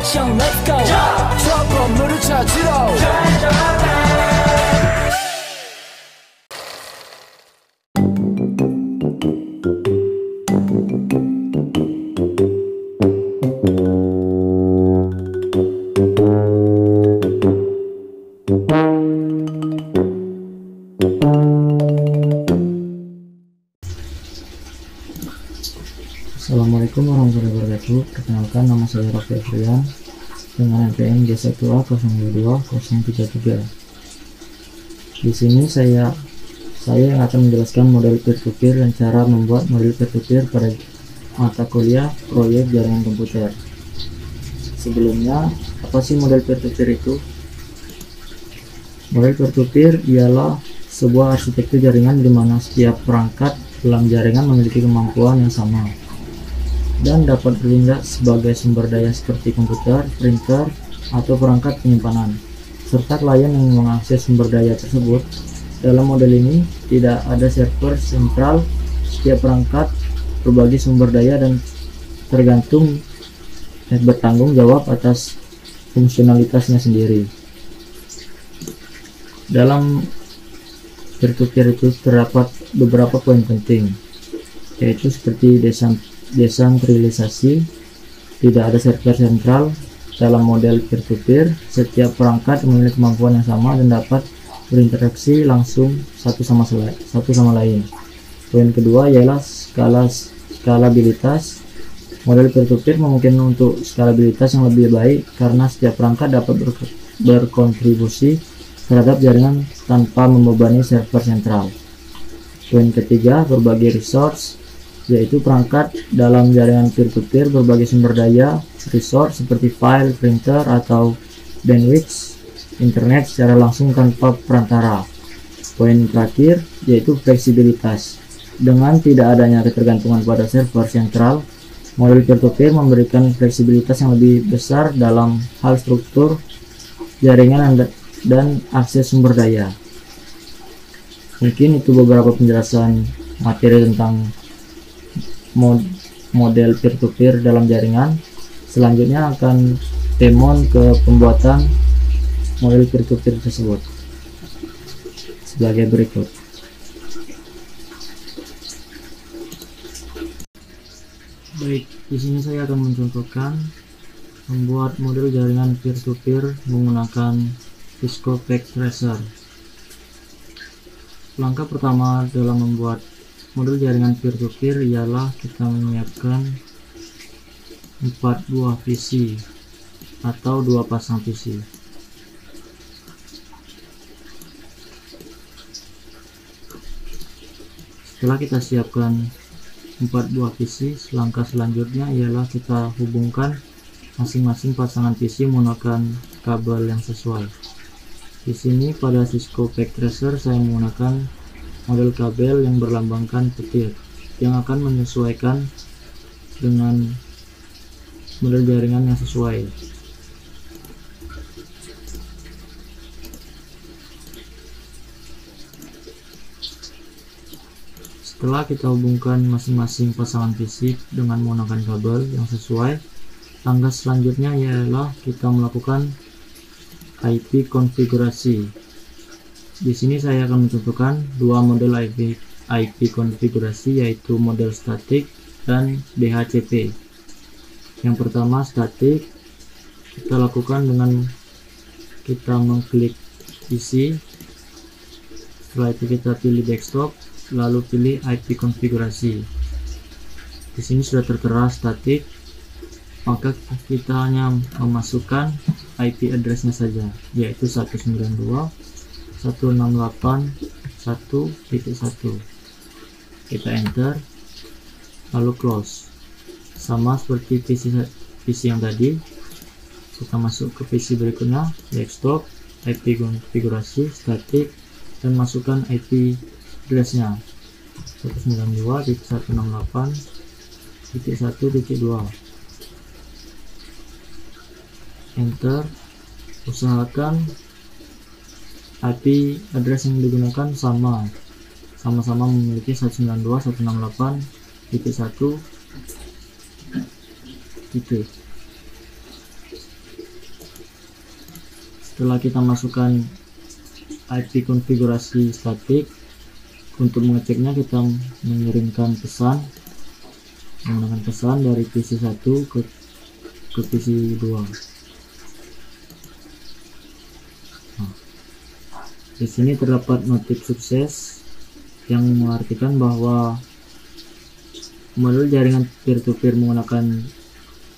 액션 let's go 저 건물을 찾으러 Assalamualaikum warahmatullahi wabarakatuh. Perkenalkan, nama saya Raffi Afrian dengan NPM J1A022-033. Di sini saya yang akan menjelaskan model peer-to-peer dan cara membuat model peer-to-peer pada mata kuliah proyek jaringan komputer. Sebelumnya, apa sih model peer-to-peer itu? Model peer-to-peer ialah sebuah arsitektur jaringan di mana setiap perangkat dalam jaringan memiliki kemampuan yang sama dan dapat bertindak sebagai sumber daya seperti komputer, printer, atau perangkat penyimpanan, serta klien yang mengakses sumber daya tersebut. Dalam model ini, tidak ada server sentral, setiap perangkat berbagi sumber daya dan bertanggung jawab atas fungsionalitasnya sendiri. Dalam peer-to-peer itu terdapat beberapa poin penting, yaitu seperti desentralisasi, tidak ada server sentral. Dalam model peer-to-peer, setiap perangkat memiliki kemampuan yang sama dan dapat berinteraksi langsung satu sama lain. Poin kedua ialah skalabilitas. Model peer-to-peer memungkinkan untuk skalabilitas yang lebih baik karena setiap perangkat dapat berkontribusi terhadap jaringan tanpa membebani server sentral. Poin ketiga, berbagi resource, yaitu perangkat dalam jaringan peer-to-peer berbagi sumber daya resource seperti file, printer, atau bandwidth internet secara langsung tanpa perantara. Poin terakhir yaitu fleksibilitas. Dengan tidak adanya ketergantungan pada server sentral, model peer-to-peer memberikan fleksibilitas yang lebih besar dalam hal struktur jaringan dan akses sumber daya. Mungkin itu beberapa penjelasan materi tentang model peer-to-peer dalam jaringan. Selanjutnya akan demon ke pembuatan model peer-to-peer tersebut sebagai berikut. Baik, di sini saya akan mencontohkan membuat model jaringan peer-to-peer menggunakan Cisco Packet Tracer. Langkah pertama dalam membuat model jaringan peer-to-peer ialah kita menyiapkan 4 buah PC atau 2 pasang PC. Setelah kita siapkan 4 buah PC, langkah selanjutnya ialah kita hubungkan masing-masing pasangan PC menggunakan kabel yang sesuai. Di sini pada Cisco Packet Tracer saya menggunakan model kabel yang berlambangkan petir yang akan menyesuaikan dengan model jaringan yang sesuai. Setelah kita hubungkan masing-masing pasangan PC dengan menggunakan kabel yang sesuai, langkah selanjutnya ialah kita melakukan IP konfigurasi. Di sini saya akan mencontohkan dua model IP konfigurasi, yaitu model statik dan DHCP. Yang pertama statik, kita lakukan dengan kita mengklik PC, setelah itu kita pilih desktop, lalu pilih IP konfigurasi. Di sini sudah tertera statik, maka kita hanya memasukkan IP address-nya saja, yaitu 192.168.1.1. Kita enter, lalu close. Sama seperti PC yang tadi, kita masuk ke PC berikutnya, desktop, IP konfigurasi, statik, dan masukkan IP address-nya 192.168.1.2. Enter. Usahakan IP address yang digunakan sama-sama memiliki 192.168.1 titik. Setelah kita masukkan IP konfigurasi statik, untuk mengeceknya kita mengirimkan pesan menggunakan pesan dari PC1 ke PC2. Di sini terdapat notif sukses yang mengartikan bahwa model jaringan peer-to-peer menggunakan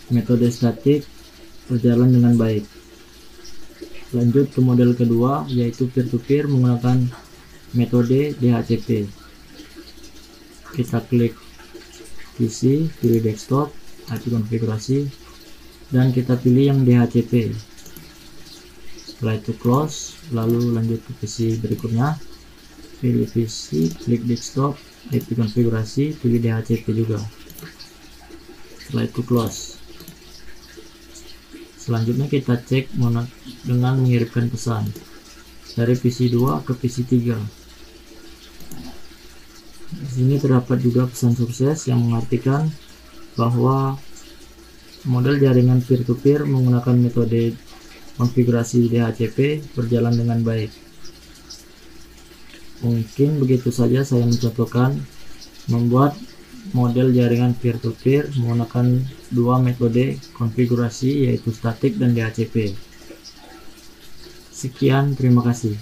metode statik berjalan dengan baik. Lanjut ke model kedua, yaitu peer-to-peer menggunakan metode DHCP. Kita klik PC, pilih desktop, IP konfigurasi, dan kita pilih yang DHCP. Setelah itu close, lalu lanjut ke PC berikutnya, pilih PC, klik desktop, IP konfigurasi, pilih DHCP juga. Setelah itu close. Selanjutnya kita cek dengan mengirimkan pesan dari PC2 ke PC3. Di sini terdapat juga pesan sukses yang mengartikan bahwa model jaringan peer-to-peer menggunakan metode konfigurasi DHCP berjalan dengan baik. Mungkin begitu saja saya mencontohkan membuat model jaringan peer-to-peer menggunakan dua metode konfigurasi, yaitu statik dan DHCP. Sekian, terima kasih.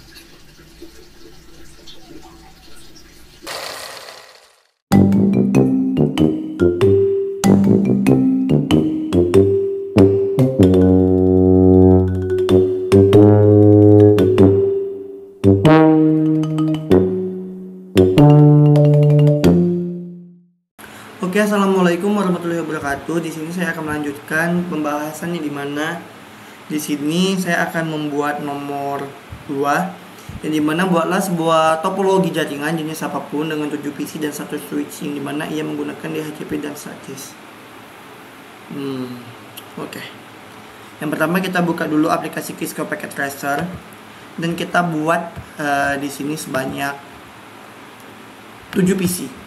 Oke, assalamualaikum warahmatullahi wabarakatuh. Di sini saya akan melanjutkan pembahasannya, di mana di sini saya akan membuat nomor 2, yang dimana buatlah sebuah topologi jaringan jenis apapun dengan 7 PC dan 1 switch, yang dimana ia menggunakan DHCP dan statis. Oke. Yang pertama kita buka dulu aplikasi Cisco Packet Tracer dan kita buat di sini sebanyak 7 PC.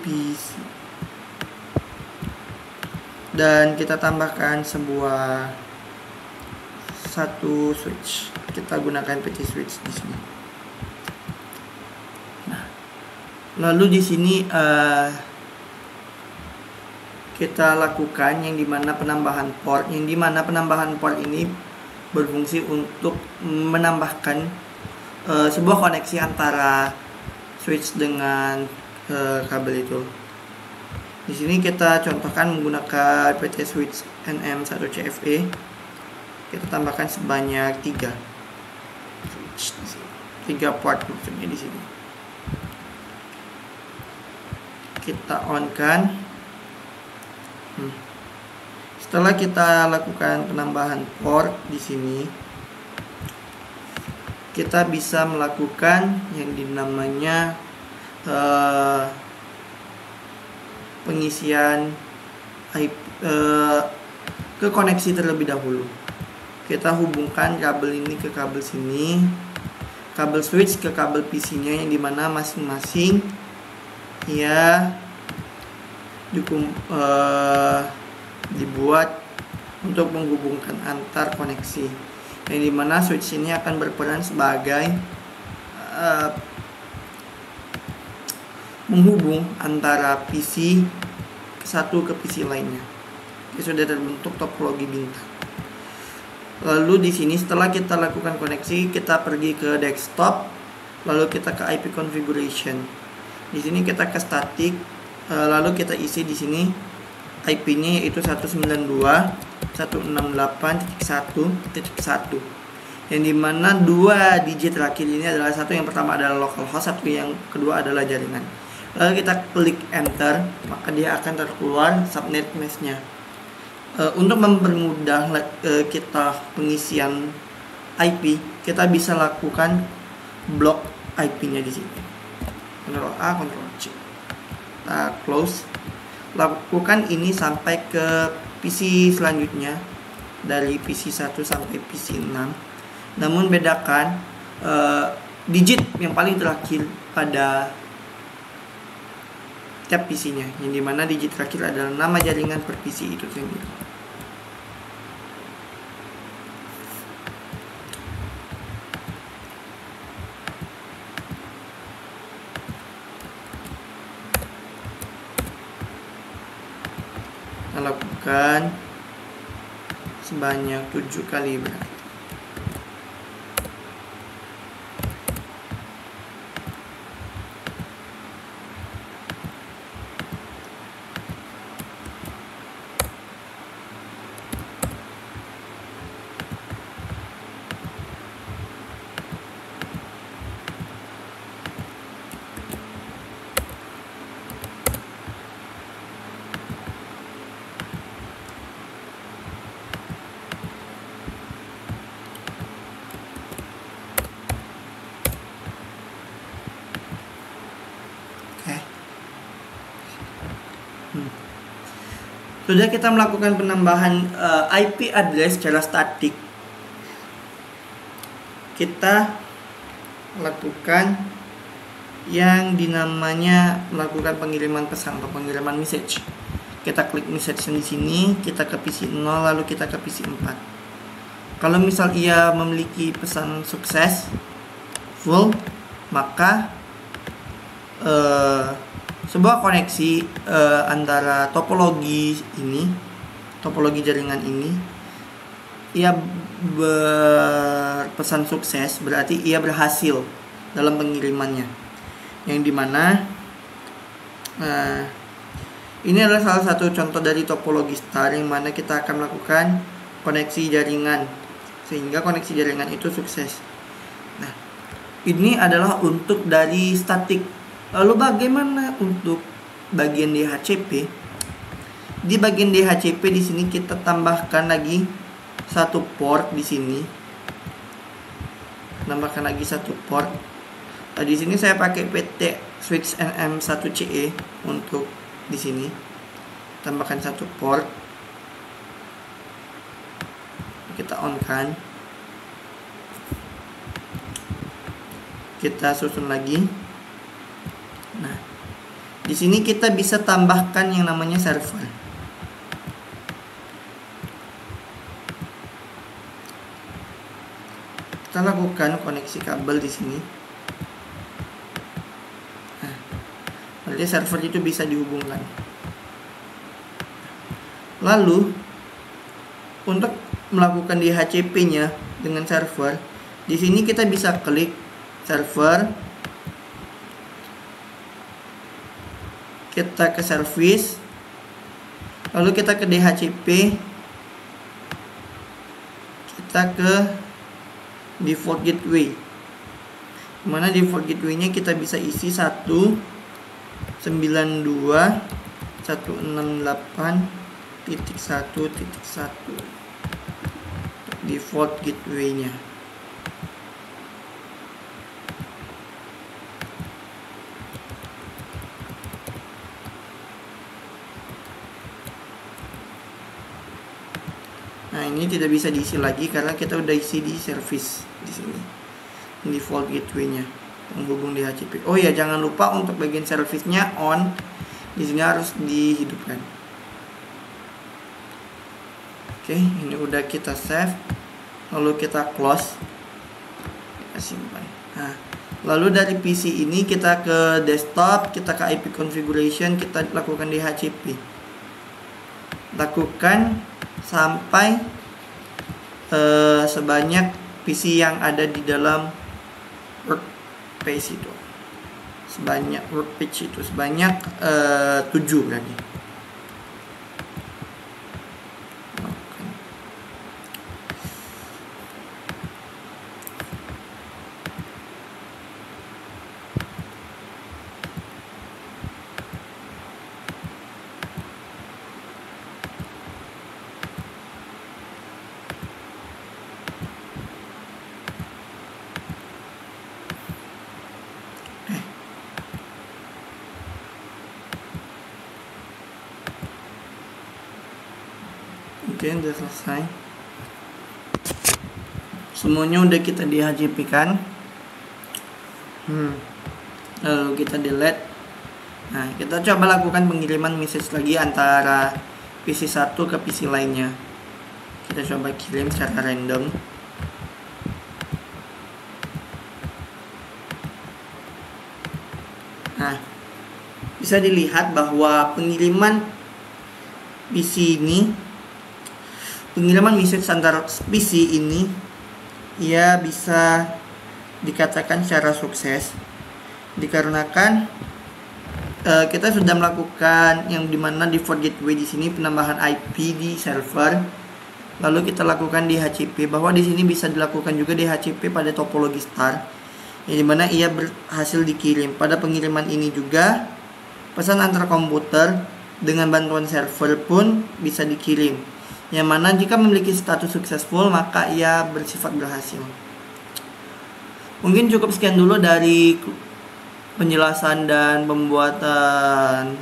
PC dan kita tambahkan satu switch. Kita gunakan PC switch di sini. Nah, lalu di sini kita lakukan yang dimana penambahan port, ini berfungsi untuk menambahkan sebuah koneksi antara switch dengan kabel itu. Di sini kita contohkan menggunakan PC switch NM1CFE. Kita tambahkan sebanyak 3 port maksudnya di sini. Kita on kan. Setelah kita lakukan penambahan port di sini, kita bisa melakukan yang dinamanya pengisian ke koneksi terlebih dahulu. Kita hubungkan kabel ini ke kabel sini, kabel switch ke kabel PC-nya, yang dimana masing-masing ya dibuat untuk menghubungkan antar koneksi, yang dimana switch ini akan berperan sebagai menghubung antara PC satu ke PC lainnya. Ini sudah terbentuk topologi bintang. Lalu di sini setelah kita lakukan koneksi, kita pergi ke desktop, lalu kita ke IP configuration. Di sini kita ke static, lalu kita isi di sini IP-nya yaitu 192.168.1.1, yang dimana 2 digit terakhir ini adalah yang pertama adalah localhost, yang kedua adalah jaringan. Lalu kita klik enter, maka dia akan terkeluar subnet mesh-nya. Untuk mempermudah kita pengisian IP, kita bisa lakukan blok IP-nya di sini. Ctrl A, Ctrl C. Kita close. lakukan ini sampai ke PC selanjutnya, dari PC 1 sampai PC 6. Namun bedakan digit yang paling terakhir pada tiap PC-nya, yang dimana digit terakhir adalah nama jaringan per PC itu sendiri. Kita lakukan sebanyak 7 kali berarti. Sudah kita melakukan penambahan IP address secara statik, kita lakukan yang dinamanya melakukan pengiriman pesan atau pengiriman message. Kita klik message di sini, kita ke PC 0, lalu kita ke PC 4. Kalau misal ia memiliki pesan sukses full, maka sebuah koneksi antara topologi jaringan ini, ia berpesan sukses, berarti ia berhasil dalam pengirimannya. Yang dimana ini adalah salah satu contoh dari topologi star, yang mana kita akan melakukan koneksi jaringan sehingga koneksi jaringan itu sukses. Nah, ini adalah untuk dari statik. Lalu bagaimana untuk bagian DHCP? Di bagian DHCP di sini kita tambahkan lagi satu port di sini. Tambahkan lagi satu port. Di sini saya pakai PT switch NM1CE untuk di sini. Tambahkan satu port. Kita on kan. Kita susun lagi. Nah, di sini kita bisa tambahkan yang namanya server. Kita lakukan koneksi kabel di sini. Nah, berarti server itu bisa dihubungkan. Lalu, untuk melakukan DHCP-nya dengan server, di sini kita bisa klik server. Kita ke service, lalu kita ke DHCP, kita ke default gateway, mana default gateway-nya kita bisa isi 192.168.1.1 default gateway-nya. Nah, ini tidak bisa diisi lagi karena kita udah isi di service di sini. Default gateway-nya menghubung DHCP. Oh ya, jangan lupa untuk bagian service-nya on. Di sini harus dihidupkan. Oke, ini udah kita save. Lalu kita close. Kita simpan. Nah, lalu dari PC ini kita ke desktop, kita ke IP configuration, kita lakukan DHCP. Lakukan sampai sebanyak PC yang ada di dalam workspace itu, sebanyak workpage itu sebanyak 7 berarti. Oke, udah selesai. Semuanya udah kita di HCP kan. Lalu kita delete. Nah, kita coba lakukan pengiriman message lagi antara PC satu ke PC lainnya. Kita coba kirim secara random. Nah, bisa dilihat bahwa pengiriman message antara PC ini ia bisa dikatakan secara sukses dikarenakan kita sudah melakukan yang dimana default gateway di sini penambahan IP di server, lalu kita lakukan di HCP, bahwa di sini bisa dilakukan juga di HCP pada topologi star, yang dimana ia berhasil dikirim. Pada pengiriman ini juga pesan antar komputer dengan bantuan server pun bisa dikirim, yang mana jika memiliki status successful maka ia bersifat berhasil. Mungkin cukup sekian dulu dari penjelasan dan pembuatan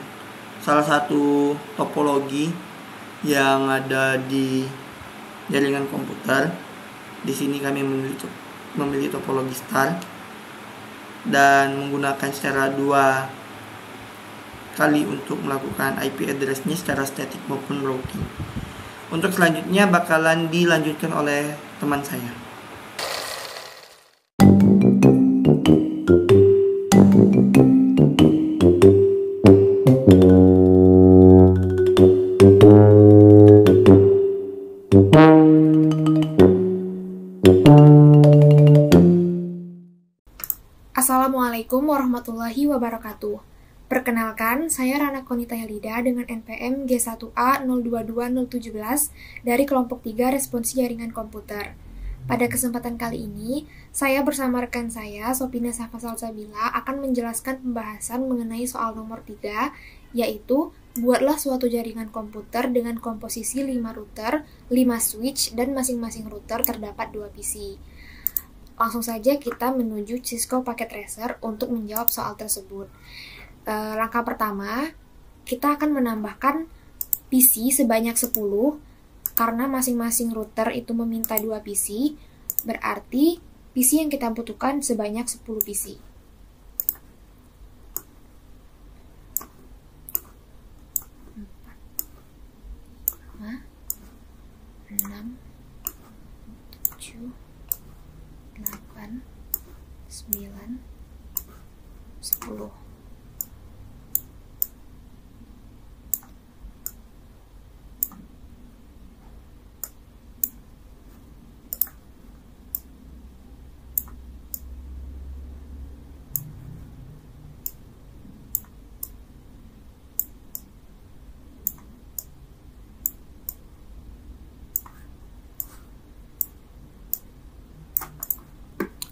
salah satu topologi yang ada di jaringan komputer. Di sini kami memilih topologi star dan menggunakan secara 2 kali untuk melakukan IP address-nya secara static maupun routing. Untuk selanjutnya bakalan dilanjutkan oleh teman saya. Assalamualaikum warahmatullahi wabarakatuh. Perkenalkan, saya Rana Konita Helida dengan NPM G1A022017 dari kelompok 3 responsi jaringan komputer. Pada kesempatan kali ini, saya bersama rekan saya, Sopina Safa Salsabila, akan menjelaskan pembahasan mengenai soal nomor 3, yaitu buatlah suatu jaringan komputer dengan komposisi 5 router, 5 switch, dan masing-masing router terdapat 2 PC. Langsung saja kita menuju Cisco Packet Tracer untuk menjawab soal tersebut. Langkah pertama, kita akan menambahkan PC sebanyak 10 karena masing-masing router itu meminta 2 PC, berarti PC yang kita butuhkan sebanyak 10 PC. Enam, 7, 8, 9, 10.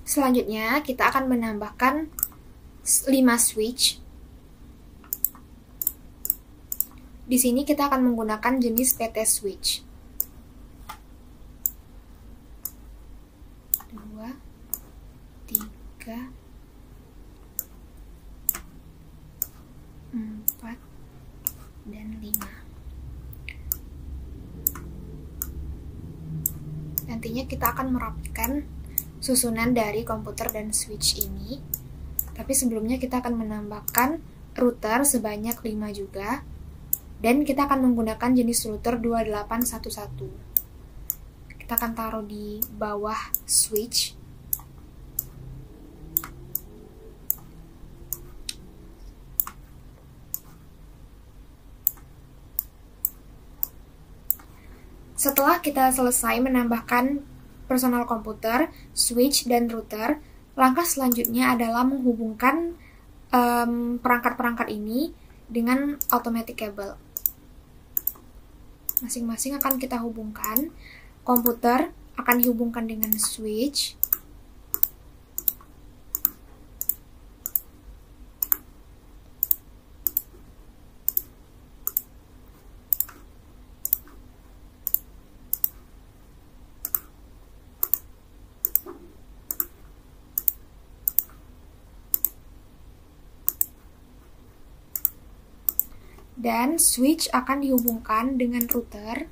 Selanjutnya, kita akan menambahkan 5 switch. Di sini kita akan menggunakan jenis PT switch. 2, 3, 4, dan 5. Nantinya kita akan merapikan susunan dari komputer dan switch ini, tapi sebelumnya kita akan menambahkan router sebanyak 5 juga, dan kita akan menggunakan jenis router 2811. Kita akan taruh di bawah switch. Setelah kita selesai menambahkan personal komputer, switch, dan router, langkah selanjutnya adalah menghubungkan perangkat-perangkat ini dengan automatic cable. Masing-masing akan kita hubungkan. Komputer akan dihubungkan dengan switch. Dan switch akan dihubungkan dengan router.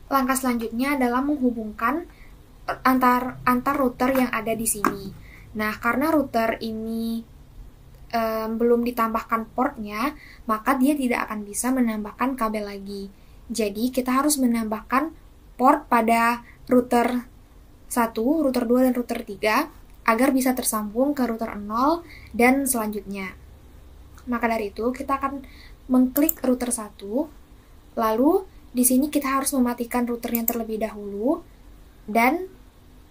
langkah selanjutnya adalah menghubungkan antar router yang ada di sini. Nah, karena router ini belum ditambahkan portnya, maka dia tidak akan bisa menambahkan kabel lagi. Jadi, kita harus menambahkan port pada router 1, router 2, dan router 3 agar bisa tersambung ke router 0 dan selanjutnya. Maka dari itu, kita akan mengklik router 1, lalu di sini kita harus mematikan routernya terlebih dahulu dan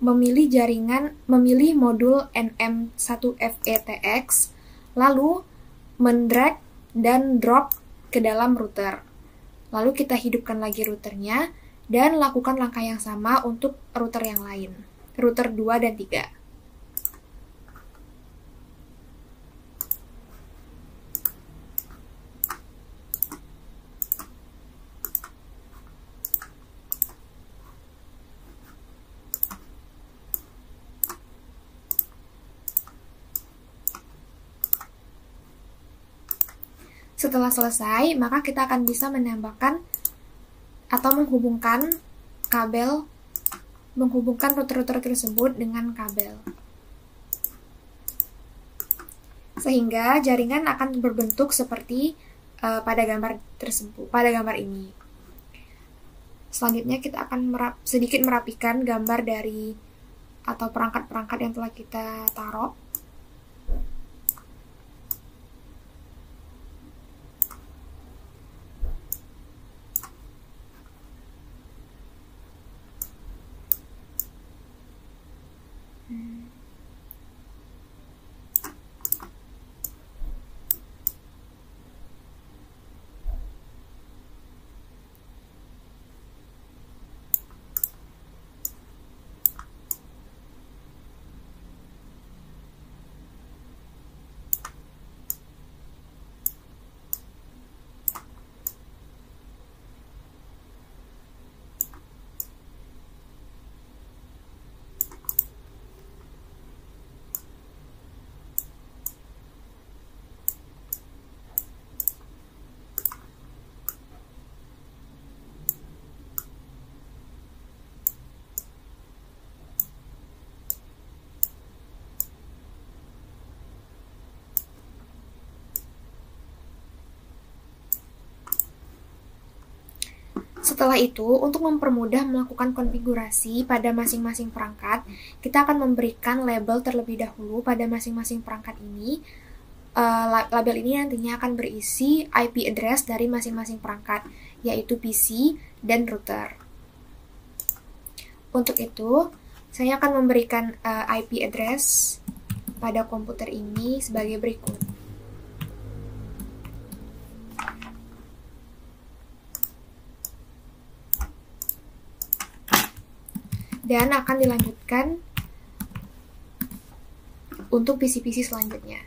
memilih modul NM1FETX, lalu mendrag dan drop ke dalam router. Lalu kita hidupkan lagi routernya dan lakukan langkah yang sama untuk router yang lain, router 2 dan 3. Setelah selesai, maka kita akan bisa menambahkan atau menghubungkan router-router tersebut dengan kabel. Sehingga jaringan akan berbentuk seperti pada gambar ini. Selanjutnya kita akan sedikit merapikan gambar dari atau perangkat-perangkat yang telah kita taruh. Setelah itu, untuk mempermudah melakukan konfigurasi pada masing-masing perangkat, kita akan memberikan label terlebih dahulu pada masing-masing perangkat ini. Label ini nantinya akan berisi IP address dari masing-masing perangkat, yaitu PC dan router. Untuk itu, saya akan memberikan IP address pada komputer ini sebagai berikut. Dan akan dilanjutkan untuk PC-PC selanjutnya.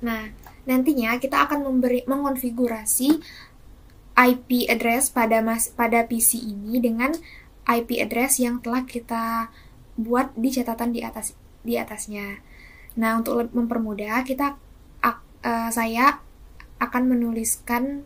Nah, nantinya kita akan mengonfigurasi IP address pada PC ini dengan IP address yang telah kita buat di catatan di atasnya. Nah, untuk mempermudah, saya akan menuliskan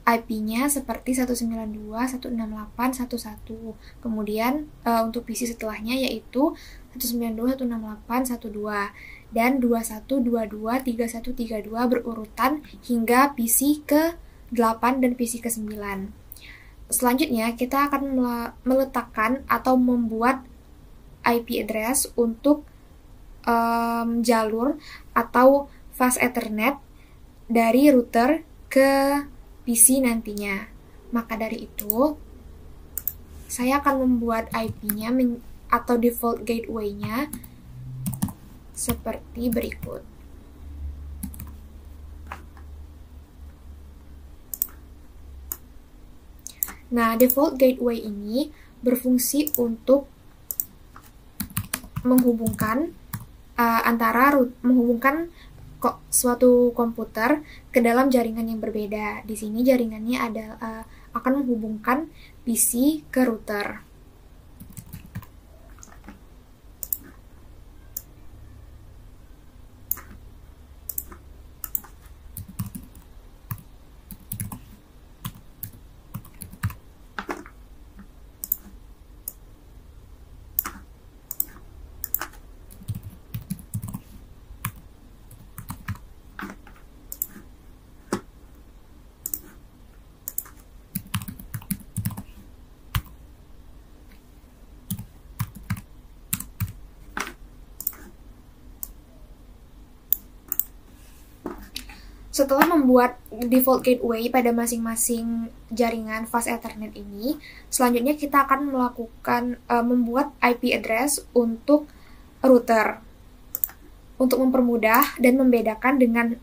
IP-nya seperti 192.168.1.1. Kemudian untuk PC setelahnya yaitu 192.168.1.2 dan 2122.3132 berurutan hingga PC ke-8 dan PC ke-9. Selanjutnya kita akan meletakkan atau membuat IP address untuk jalur atau fast Ethernet dari router ke PC nantinya. Maka dari itu, saya akan membuat IP-nya atau default gateway-nya seperti berikut. Nah, default gateway ini berfungsi untuk menghubungkan menghubungkan suatu komputer ke dalam jaringan yang berbeda. Di sini jaringannya akan menghubungkan PC ke router. Setelah membuat default gateway pada masing-masing jaringan fast Ethernet ini, selanjutnya kita akan melakukan membuat IP address untuk router. Untuk mempermudah dan membedakan dengan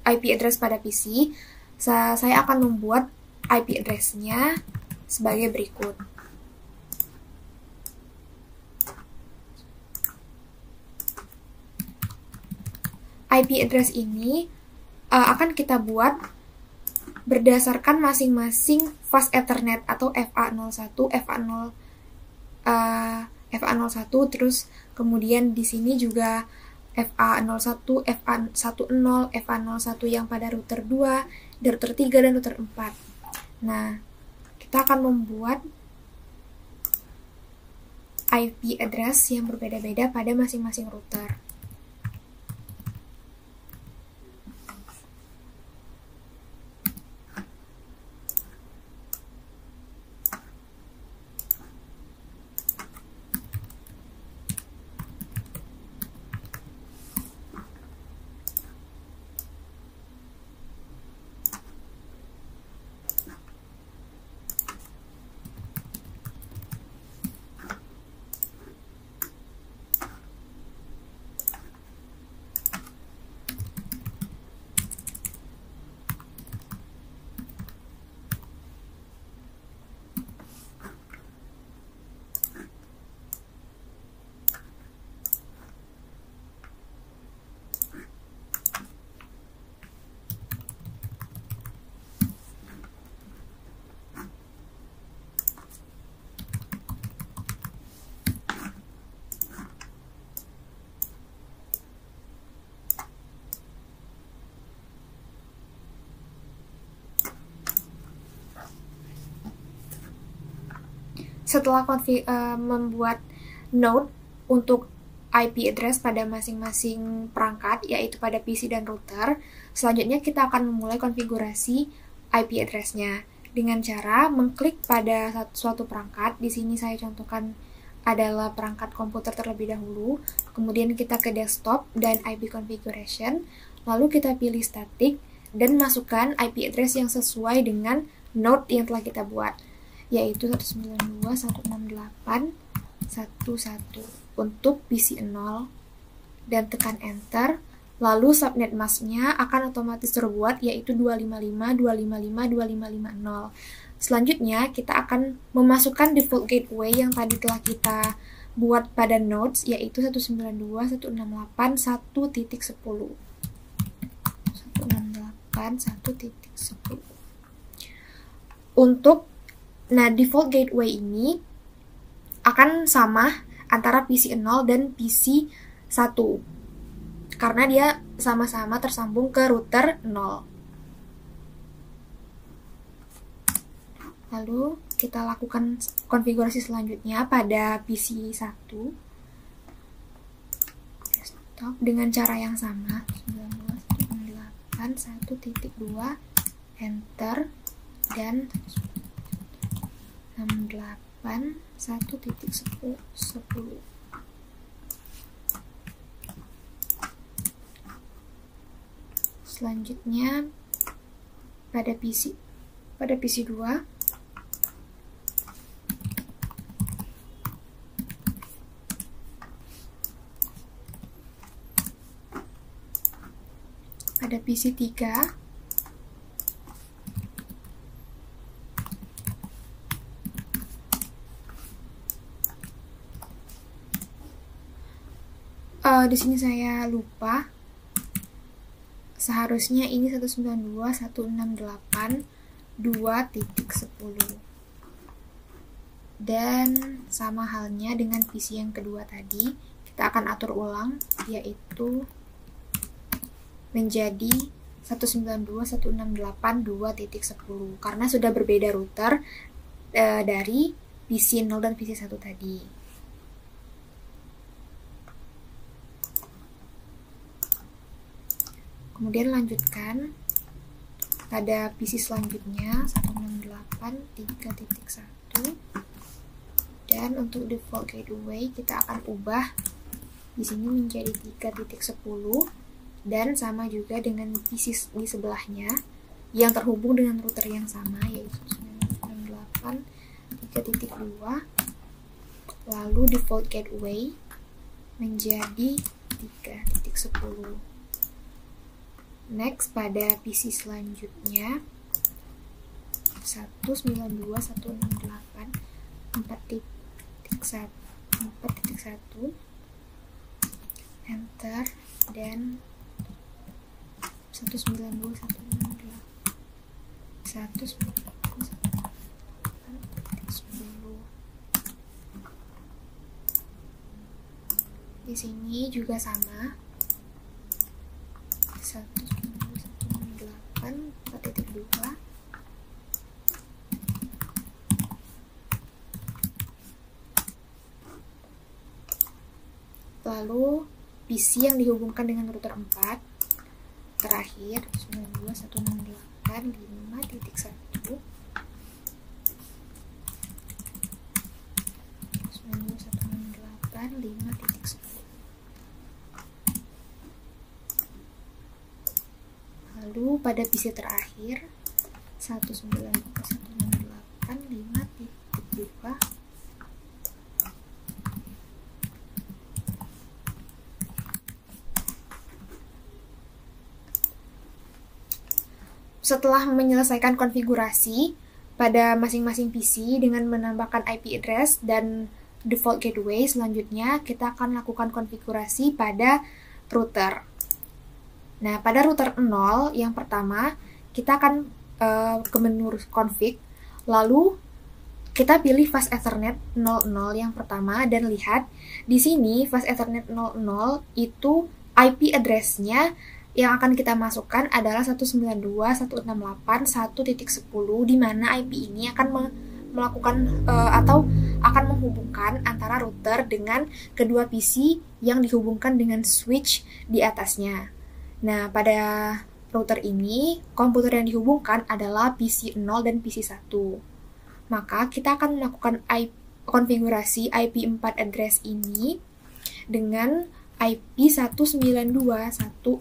IP address pada PC, saya akan membuat IP address-nya sebagai berikut. IP address ini akan kita buat berdasarkan masing-masing fast Ethernet atau FA01, FA01, terus kemudian di sini juga FA01, FA10, FA01 yang pada router 2, router 3, dan router 4. Nah, kita akan membuat IP address yang berbeda-beda pada masing-masing router. Setelah membuat node untuk IP address pada masing-masing perangkat, yaitu pada PC dan router, selanjutnya kita akan memulai konfigurasi IP address-nya dengan cara mengklik pada suatu perangkat. Di sini saya contohkan adalah perangkat komputer terlebih dahulu, kemudian kita ke desktop dan IP configuration, lalu kita pilih static dan masukkan IP address yang sesuai dengan node yang telah kita buat, yaitu 192.168.1.1 untuk PC 0 dan tekan enter. Lalu subnet mask-nya akan otomatis terbuat, yaitu 255.255.255.0. Selanjutnya kita akan memasukkan default gateway yang tadi telah kita buat pada nodes, yaitu 192.168.1.10. 168.1.10. Nah, default gateway ini akan sama antara PC 0 dan PC 1 karena dia sama-sama tersambung ke router 0. Lalu kita lakukan konfigurasi selanjutnya pada PC 1 desktop dengan cara yang sama, 92.168.1.2 enter dan 68.1.10. Selanjutnya pada PC 2 pada PC 3 di sini saya lupa, seharusnya ini 192.168.2.10 dan sama halnya dengan PC yang kedua tadi, kita akan atur ulang, yaitu menjadi 192.168.2.10 karena sudah berbeda router dari PC 0 dan PC 1 tadi. Kemudian lanjutkan pada PC selanjutnya 168.3.1 dan untuk default gateway kita akan ubah di sini menjadi 3.10 dan sama juga dengan PC di sebelahnya yang terhubung dengan router yang sama, yaitu 168.3.2, lalu default gateway menjadi 3.10. Next pada PC selanjutnya 192.168.4.1 enter dan 192.168.10. Di sini juga sama 192.168.4.2 lalu PC yang dihubungkan dengan router 4 terakhir 192.168.5.1 192.168.5.10. Lalu pada PC terakhir 192.168.5.2 Setelah menyelesaikan konfigurasi pada masing-masing PC dengan menambahkan IP address dan default gateway, selanjutnya kita akan lakukan konfigurasi pada router. Nah, pada router 0 yang pertama, kita akan ke menu config, lalu kita pilih fast ethernet 00 yang pertama dan lihat di sini fast ethernet 00 itu IP address-nya yang akan kita masukkan adalah 192.168.1.10 di mana IP ini akan melakukan atau akan menghubungkan antara router dengan kedua PC yang dihubungkan dengan switch di atasnya. Nah, pada router ini, komputer yang dihubungkan adalah PC 0 dan PC 1. Maka, kita akan melakukan konfigurasi IP4 address ini dengan IP 192.168.1.10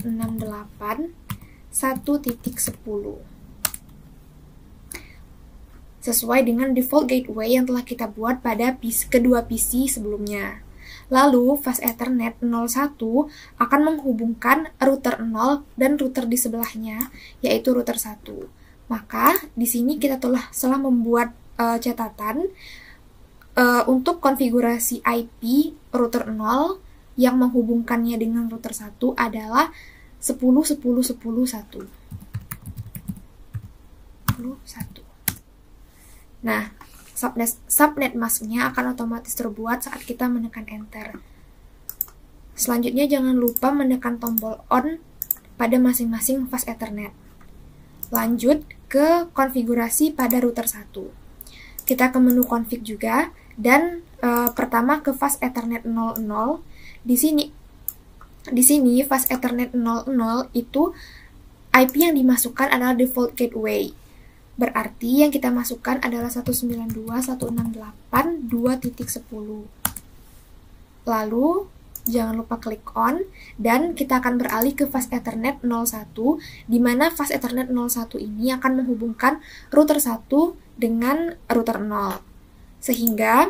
sesuai dengan default gateway yang telah kita buat pada kedua PC sebelumnya. Lalu, fast ethernet 01 akan menghubungkan router 0 dan router di sebelahnya, yaitu router 1. Maka, di sini kita telah membuat catatan untuk konfigurasi IP router 0 yang menghubungkannya dengan router 1 adalah 10.10.10.1. Nah, subnet masknya akan otomatis terbuat saat kita menekan enter. Selanjutnya jangan lupa menekan tombol on pada masing-masing fast ethernet. Lanjut ke konfigurasi pada router 1. kita ke menu config juga, dan pertama ke fast Ethernet 00. Di sini fast Ethernet 00 itu IP yang dimasukkan adalah default gateway. Berarti yang kita masukkan adalah 192.168.2.10. Lalu jangan lupa klik on, dan kita akan beralih ke fast Ethernet 01, di mana fast Ethernet 01 ini akan menghubungkan router 1 dengan router 0. Sehingga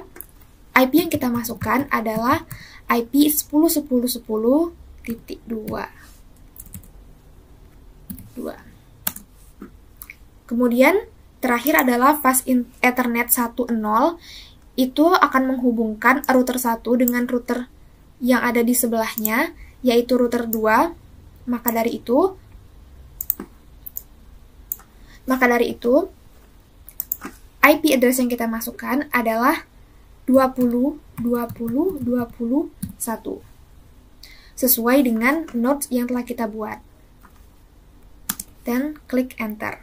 IP yang kita masukkan adalah IP 10.10.10.2. Kemudian terakhir adalah fast Ethernet 10, itu akan menghubungkan router 1 dengan router yang ada di sebelahnya, yaitu router 2. Maka dari itu IP address yang kita masukkan adalah 20.20.21 sesuai dengan nodes yang telah kita buat. Dan klik enter.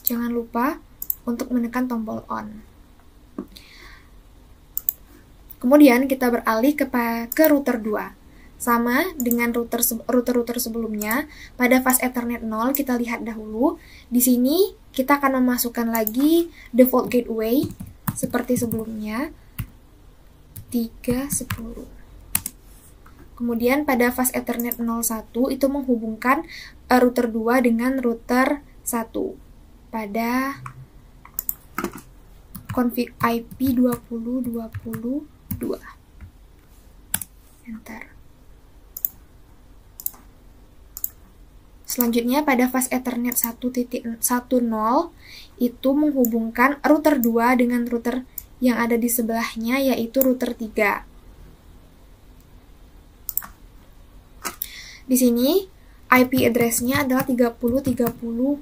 Jangan lupa untuk menekan tombol on. Kemudian kita beralih ke router 2. Sama dengan router sebelumnya, pada fast Ethernet 0 kita lihat dahulu. Di sini kita akan memasukkan lagi default gateway seperti sebelumnya, 3.10. Kemudian pada fast Ethernet 01 itu menghubungkan router 2 dengan router 1 pada config IP 20.20.2. Enter. Selanjutnya pada fast Ethernet 1.10 itu menghubungkan router 2 dengan router yang ada di sebelahnya, yaitu router 3. Di sini IP address-nya adalah 30.30.1.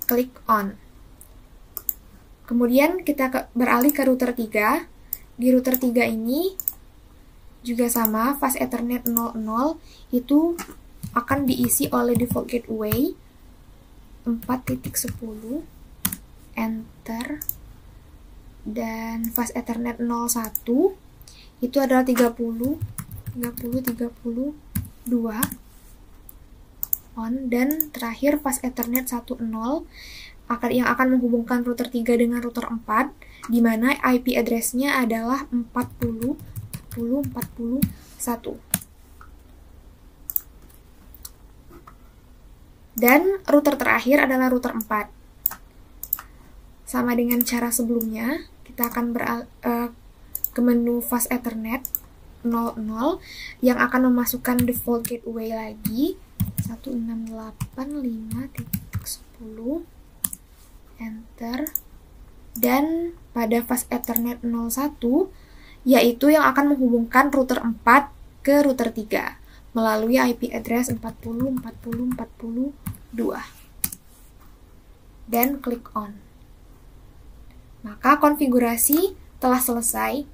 Klik on. Kemudian kita beralih ke router 3. Di router 3 ini juga sama, fast Ethernet 00 itu akan diisi oleh default gateway 4.10. Enter. Dan fast Ethernet 01 itu adalah 30.30.32 on, dan terakhir fast Ethernet 10 yang akan menghubungkan router 3 dengan router 4, di mana IP address-nya adalah 40.40.41. Dan router terakhir adalah router 4. Sama dengan cara sebelumnya, kita akan ke menu fast Ethernet 00 yang akan memasukkan default gateway lagi 168.5.10. Enter. Dan pada fast Ethernet 01 yaitu yang akan menghubungkan router 4 ke router 3 melalui IP address 40.40.42. Dan klik on. Maka konfigurasi telah selesai.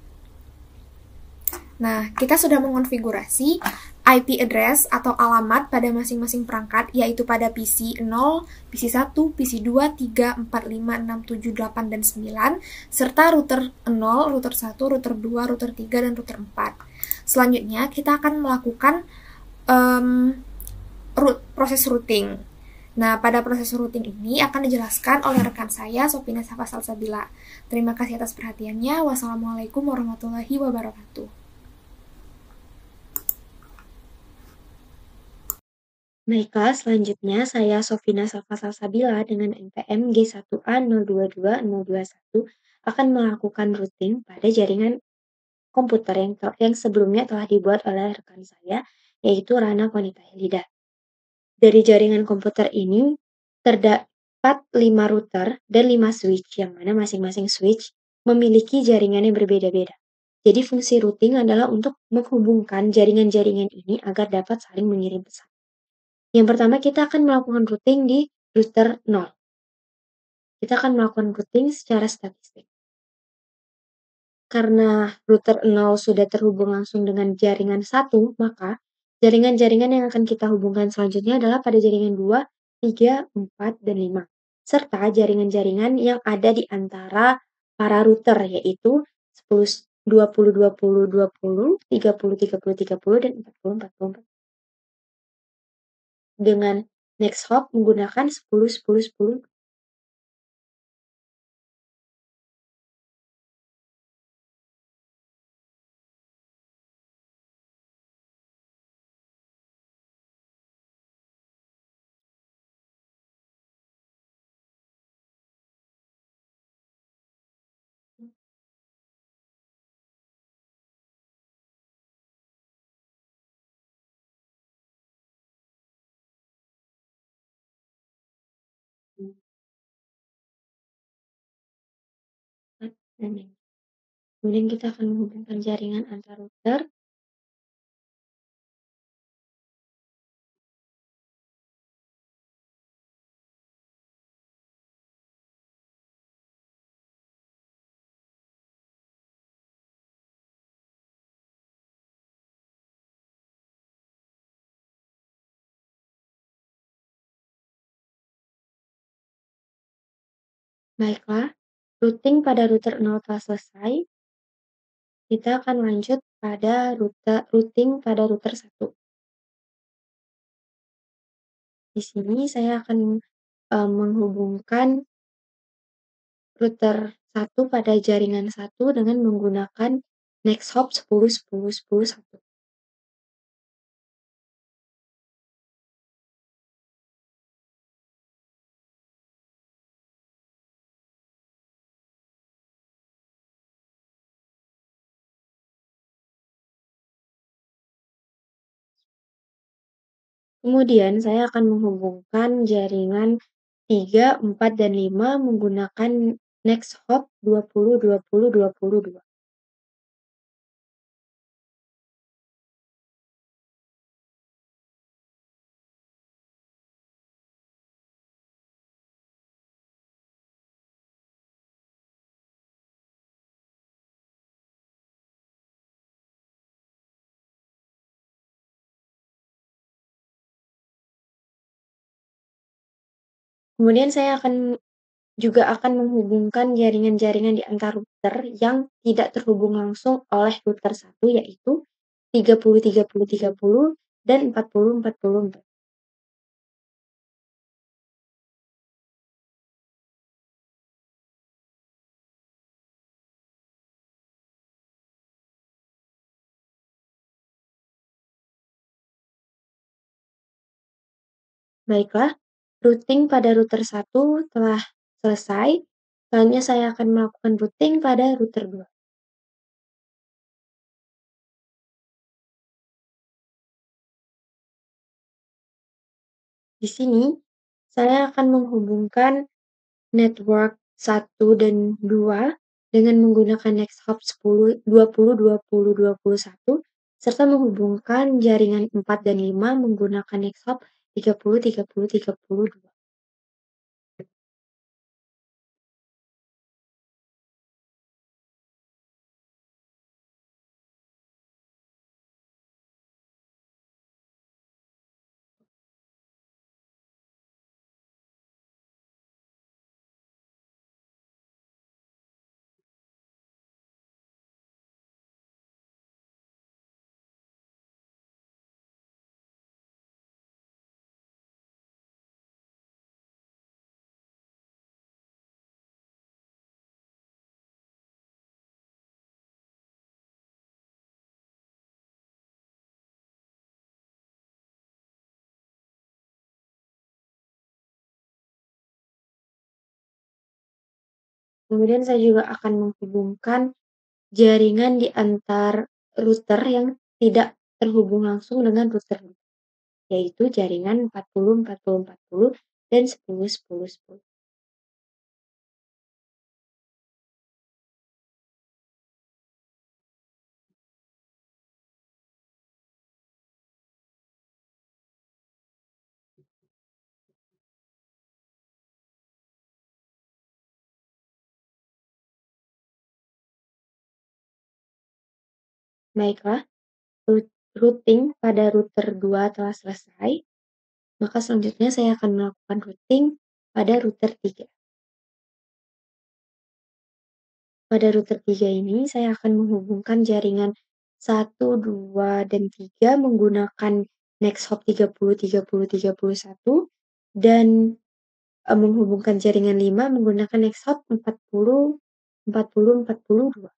Nah, kita sudah mengonfigurasi IP address atau alamat pada masing-masing perangkat, yaitu pada PC 0, PC 1, PC 2, 3, 4, 5, 6, 7, 8, dan 9, serta router 0, router 1, router 2, router 3, dan router 4. Selanjutnya, kita akan melakukan proses routing. Nah, pada proses routing ini akan dijelaskan oleh rekan saya, Sofina Safa Salsabila. Terima kasih atas perhatiannya. Wassalamualaikum warahmatullahi wabarakatuh. Baiklah, selanjutnya saya Sofina Safa Salsabila dengan NPM G1A022021 akan melakukan routing pada jaringan komputer yang sebelumnya telah dibuat oleh rekan saya, yaitu Rana Konita Helida. Dari jaringan komputer ini terdapat 5 router dan 5 switch, yang mana masing-masing switch memiliki jaringan yang berbeda-beda. Jadi fungsi routing adalah untuk menghubungkan jaringan-jaringan ini agar dapat saling mengirim pesan. Yang pertama, kita akan melakukan routing di router 0. Kita akan melakukan routing secara statistik. Karena router 0 sudah terhubung langsung dengan jaringan 1, maka Jaringan-jaringan yang akan kita hubungkan selanjutnya adalah pada jaringan 2, 3, 4, dan 5. Serta jaringan-jaringan yang ada di antara para router yaitu 10, 20, 20, 20, 30, 30, 30, dan 40, 40, 40. Dengan next hop menggunakan 10, 10, 10. Kemudian kita akan menghubungkan jaringan antar router. Baiklah, routing pada router 0 telah selesai. Kita akan lanjut pada routing pada router 1. Di sini saya akan menghubungkan router 1 pada jaringan 1 dengan menggunakan next hop 10, 10, 10, 1. Kemudian saya akan menghubungkan jaringan 3, 4, dan 5 menggunakan next hop 20, 20, 22. Kemudian saya akan menghubungkan jaringan-jaringan di antar router yang tidak terhubung langsung oleh router 1 yaitu 30, 30, 30, dan 40, 40, 40. Baiklah, routing pada router 1 telah selesai. Selanjutnya saya akan melakukan routing pada router 2. Di sini, saya akan menghubungkan network 1 dan 2 dengan menggunakan next hop 10, 20, 20, 21, serta menghubungkan jaringan 4 dan 5 menggunakan next hop 30, 30, 32. Kemudian saya juga akan menghubungkan jaringan di antar router yang tidak terhubung langsung dengan router, yaitu jaringan 40, 40, 40, dan 10, 10, 10. Baiklah, routing pada router 2 telah selesai, maka selanjutnya saya akan melakukan routing pada router 3. Pada router 3 ini saya akan menghubungkan jaringan 1, 2, dan 3 menggunakan next hop 30, 30, 31 dan menghubungkan jaringan 5 menggunakan next hop 40, 40, 42.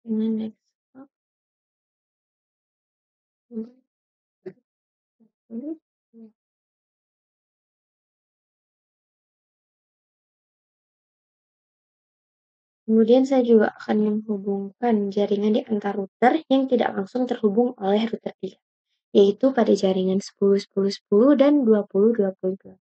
Dengan next hop 40. Kemudian saya juga akan menghubungkan jaringan di antar router yang tidak langsung terhubung oleh router 3, yaitu pada jaringan 10, 10, 10 dan 20, 20.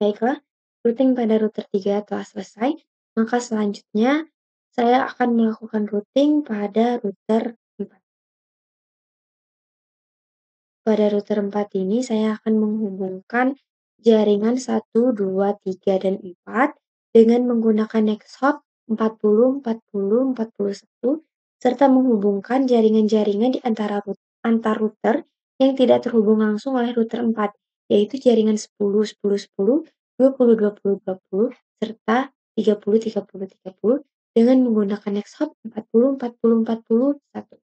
Baiklah, routing pada router 3 telah selesai, maka selanjutnya saya akan melakukan routing pada router 4. Pada router 4 ini saya akan menghubungkan jaringan 1, 2, 3, dan 4 dengan menggunakan next hop 40, 40, 41 serta menghubungkan jaringan-jaringan di antar router yang tidak terhubung langsung oleh router 4, yaitu jaringan 10, 10, 10, 20, 20, 20, serta 30, 30, 30 dengan menggunakan next hop 40, 40, 41.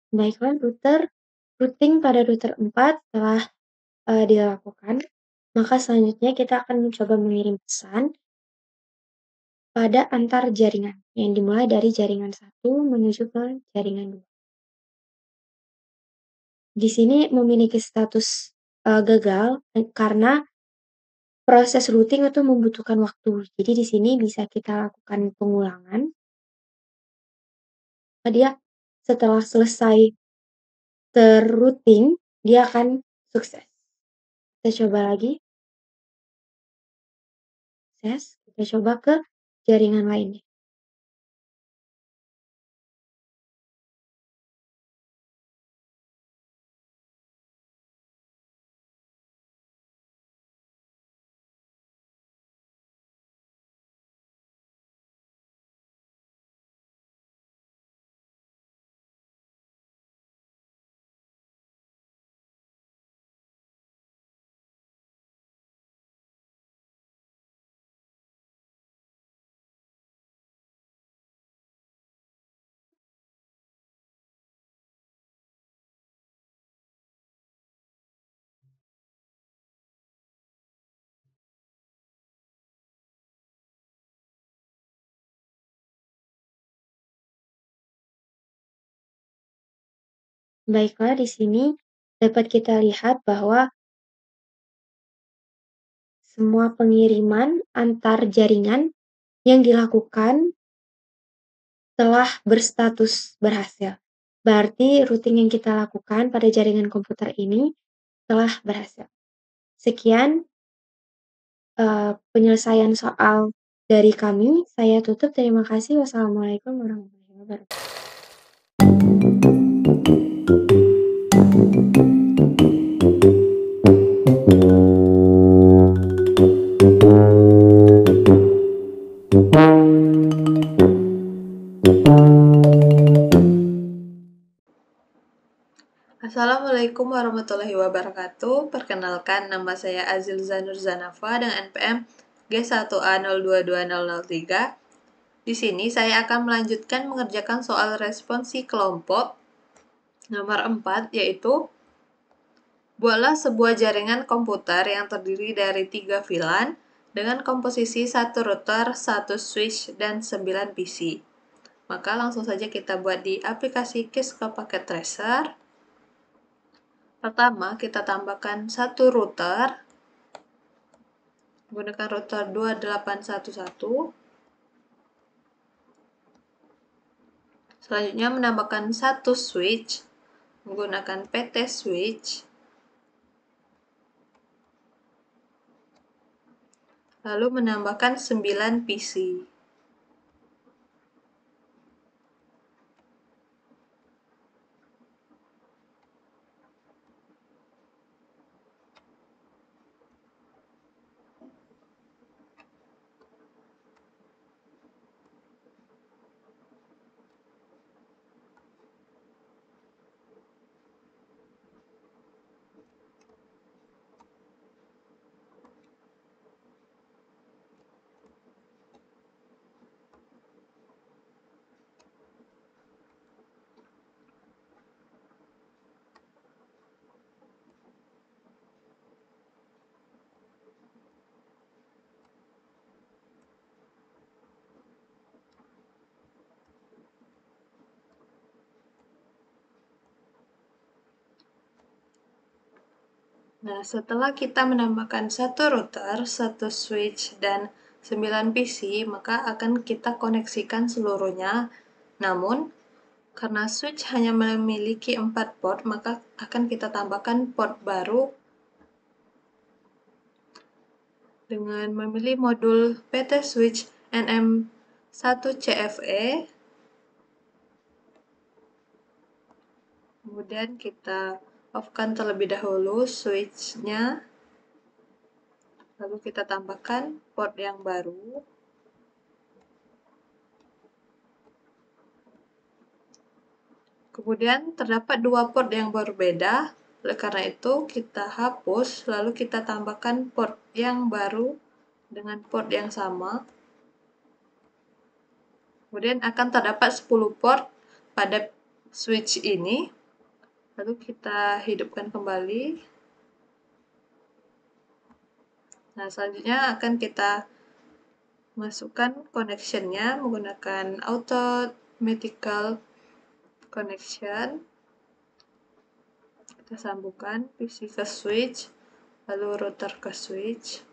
Baiklah, routing pada router 4 telah dilakukan, maka selanjutnya kita akan mencoba mengirim pesan pada antar jaringan yang dimulai dari jaringan 1 menuju ke jaringan 2. Di sini memiliki status gagal karena proses routing itu membutuhkan waktu. Jadi di sini bisa kita lakukan pengulangan. Dia setelah selesai terrouting, dia akan sukses. Kita coba lagi. Kita coba ke jaringan lainnya. Baiklah, di sini dapat kita lihat bahwa semua pengiriman antar jaringan yang dilakukan telah berstatus berhasil. Berarti routing yang kita lakukan pada jaringan komputer ini telah berhasil. Sekian penyelesaian soal dari kami. Saya tutup. Terima kasih. Wassalamualaikum warahmatullahi wabarakatuh. Assalamualaikum warahmatullahi wabarakatuh. Perkenalkan, nama saya Azil Zanur Zanafa dengan NPM G1A022003. Di sini saya akan melanjutkan mengerjakan soal responsi kelompok nomor 4, yaitu buatlah sebuah jaringan komputer yang terdiri dari 3 VLAN dengan komposisi 1 router, 1 switch, dan 9 PC. Maka langsung saja kita buat di aplikasi Qiskle Packet Tracer. Pertama, kita tambahkan 1 router, menggunakan router 2811. Selanjutnya, menambahkan 1 switch, menggunakan PT switch. Lalu menambahkan 9 PC. Nah, setelah kita menambahkan 1 router, 1 switch, dan 9 PC, maka akan kita koneksikan seluruhnya. Namun, karena switch hanya memiliki 4 port, maka akan kita tambahkan port baru dengan memilih modul PT switch NM1CFE. Kemudian kita off-kan terlebih dahulu switch-nya, lalu kita tambahkan port yang baru. Kemudian terdapat 2 port yang berbeda, oleh karena itu kita hapus, lalu kita tambahkan port yang baru dengan port yang sama. Kemudian akan terdapat 10 port pada switch ini. Lalu kita hidupkan kembali. Nah, selanjutnya akan kita masukkan connection-nya menggunakan automatical connection. Kita sambungkan PC ke switch, lalu router ke switch.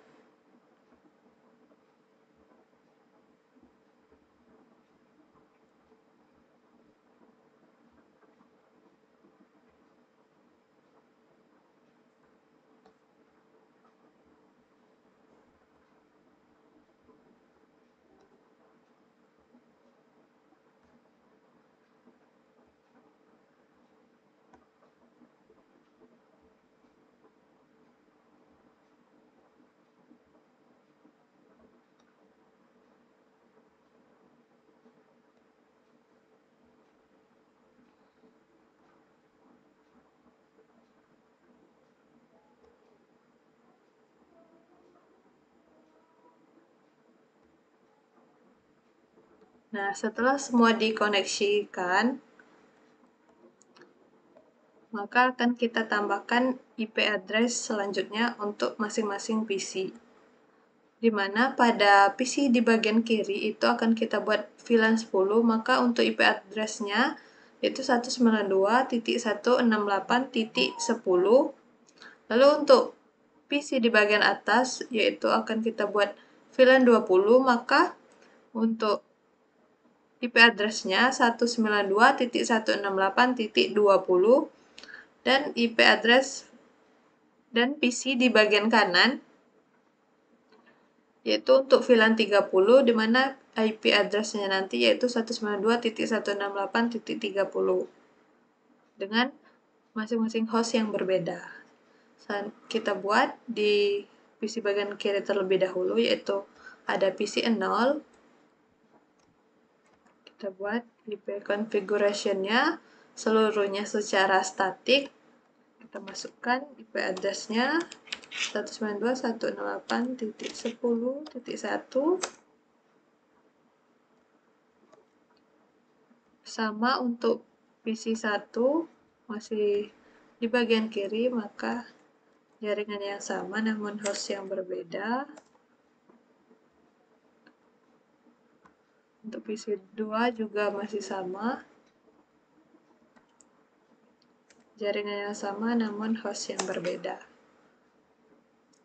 Nah, setelah semua dikoneksikan, maka akan kita tambahkan IP address selanjutnya untuk masing-masing PC. Di mana pada PC di bagian kiri itu akan kita buat VLAN 10, maka untuk IP address-nya yaitu 192.168.10. Lalu untuk PC di bagian atas, yaitu akan kita buat VLAN 20, maka untuk IP address-nya 192.168.20 dan IP address dan PC di bagian kanan, yaitu untuk VLAN 30, di mana IP address-nya nanti yaitu 192.168.30 dengan masing-masing host yang berbeda. Kita buat di PC bagian kiri terlebih dahulu, yaitu ada PC 0. Kita buat IP configuration-nya seluruhnya secara statik. Kita masukkan IP address-nya 192.168.10.1. Sama untuk PC 1 masih di bagian kiri, maka jaringan yang sama namun host yang berbeda. Untuk PC 2 juga masih sama, jaringan yang sama namun host yang berbeda.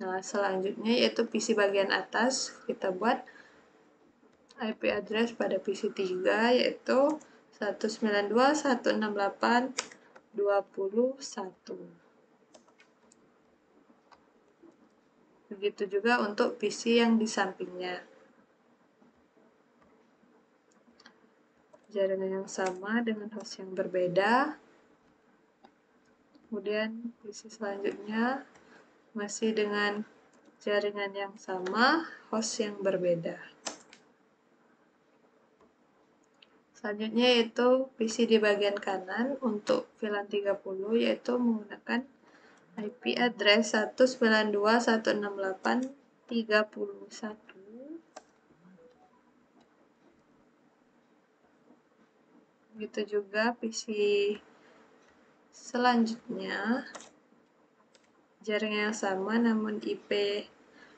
Nah, selanjutnya yaitu PC bagian atas, kita buat IP address pada PC 3 yaitu 192.168.21. Begitu juga untuk PC yang di sampingnya. Jaringan yang sama dengan host yang berbeda. Kemudian PC selanjutnya masih dengan jaringan yang sama, host yang berbeda. Selanjutnya yaitu PC di bagian kanan untuk VLAN 30, yaitu menggunakan IP address 192.168.31. Begitu juga PC selanjutnya, jaringan yang sama namun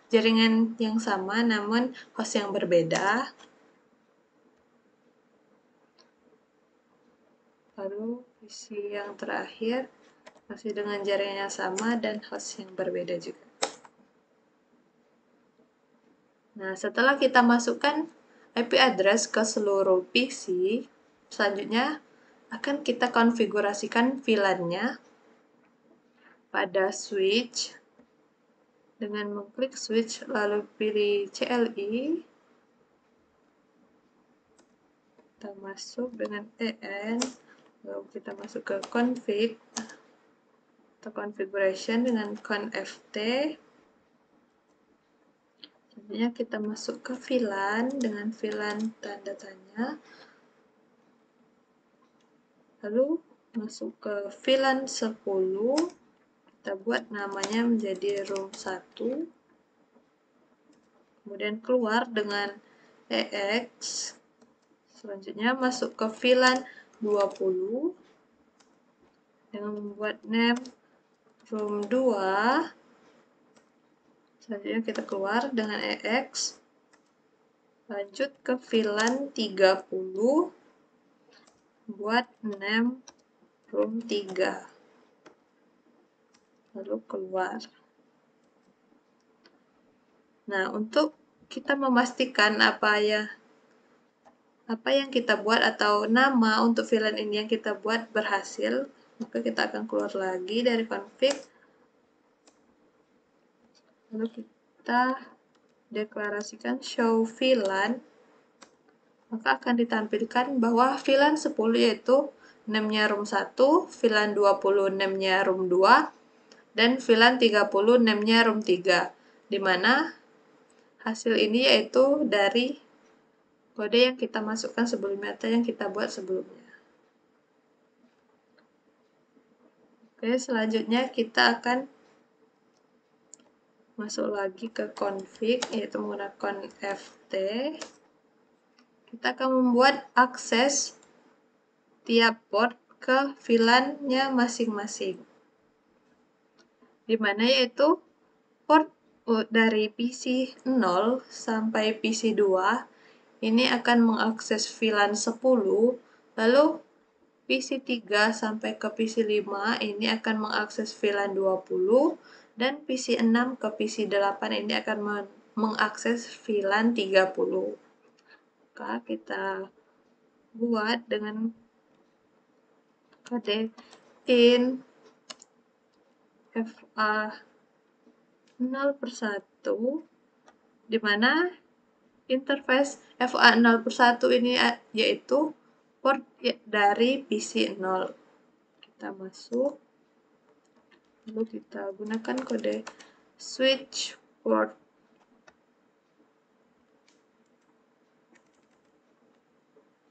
jaringan yang sama namun host yang berbeda. Lalu PC yang terakhir masih dengan jaringan yang sama dan host yang berbeda juga. Nah, setelah kita masukkan IP address ke seluruh PC, selanjutnya akan kita konfigurasikan VLAN-nya pada switch dengan mengklik switch lalu pilih CLI. Kita masuk dengan EN, lalu kita masuk ke config atau configuration dengan conft. Selanjutnya kita masuk ke VLAN dengan VLAN tanda tanya. Lalu masuk ke VLAN 10, kita buat namanya menjadi room 1. Kemudian keluar dengan EX. Selanjutnya masuk ke VLAN 20 dengan membuat name room 2. Selanjutnya kita keluar dengan EX. Lanjut ke VLAN 30, buat name room 3. Lalu keluar. Nah, untuk kita memastikan apa yang kita buat atau nama untuk VLAN ini yang kita buat berhasil, maka kita akan keluar lagi dari config. Lalu kita deklarasikan show VLAN. Maka akan ditampilkan bahwa VLAN 10 yaitu name-nya room 1, VLAN 20 name-nya room 2, dan VLAN 30 name-nya room 3. Di mana hasil ini yaitu dari kode yang kita masukkan sebelumnya atau yang kita buat sebelumnya. Oke, selanjutnya kita akan masuk lagi ke config, yaitu menggunakan ft. Kita akan membuat akses tiap port ke VLAN-nya masing-masing. Di mana yaitu port dari PC 0 sampai PC 2 ini akan mengakses VLAN 10, lalu PC3 sampai ke PC5 ini akan mengakses VLAN 20 dan PC6 ke PC8 ini akan mengakses VLAN 30. Maka kita buat dengan kode in FA 0/1, di mana interface FA 0/1 ini yaitu port dari PC 0. Kita masuk, lalu kita gunakan kode switch port.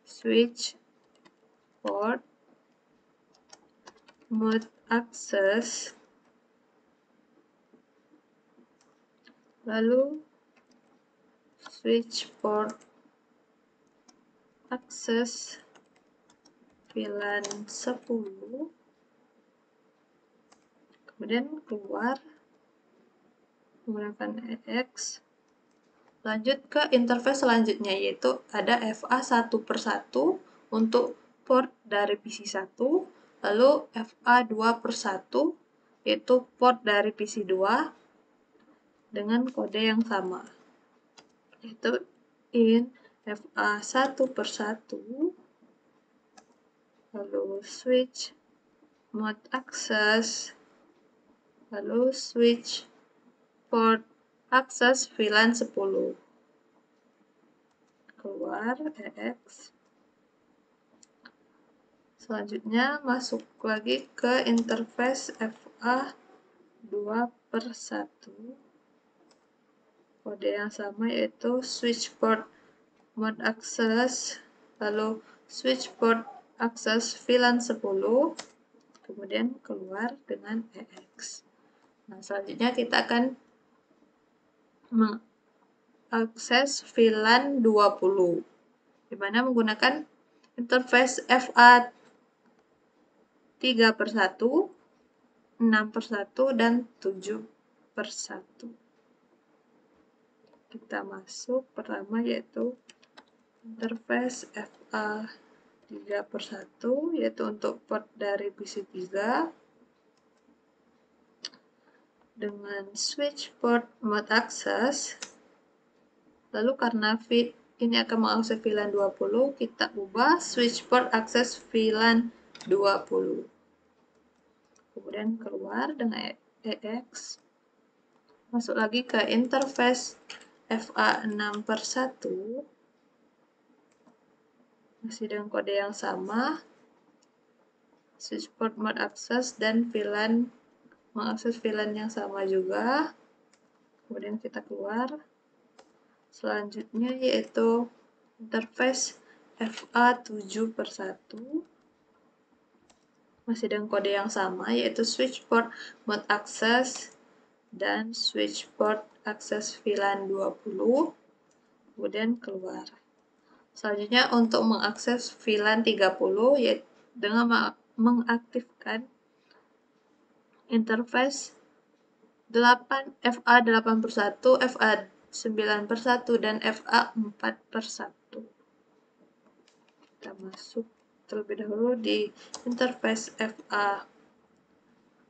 Switch port mode access, lalu switch port access VLAN 10, kemudian keluar menggunakan EX. Lanjut ke interface selanjutnya, yaitu ada FA 1/1 untuk port dari PC1, lalu FA 2/1 yaitu port dari PC2 dengan kode yang sama, yaitu in FA 1/1, lalu switch mode access, lalu switch port akses VLAN 10. Keluar EX. Selanjutnya masuk lagi ke interface FA 2/1. Kode yang sama yaitu switch port mode access, lalu switch port akses VLAN 10, kemudian keluar dengan EX. Nah, selanjutnya kita akan mengakses VLAN 20, di mana menggunakan interface FA 3/1, 6/1, dan 7/1. Kita masuk pertama yaitu interface FA 3/1, yaitu untuk port dari PC3 dengan switch port mode access. Lalu karena ini akan mengakses VLAN 20, kita ubah switch port akses VLAN 20. Kemudian keluar dengan EX. Masuk lagi ke interface FA 6/1. Masih dengan kode yang sama. Switch port mode access dan VLAN mengakses VLAN yang sama juga. Kemudian kita keluar. Selanjutnya yaitu interface FA 7/1. Masih dengan kode yang sama yaitu switch port mode access dan switch port akses VLAN 20. Kemudian keluar. Selanjutnya untuk mengakses VLAN 30 yaitu dengan mengaktifkan interface FA 8/1, FA 9/1, dan FA 4/1. Kita masuk terlebih dahulu di interface FA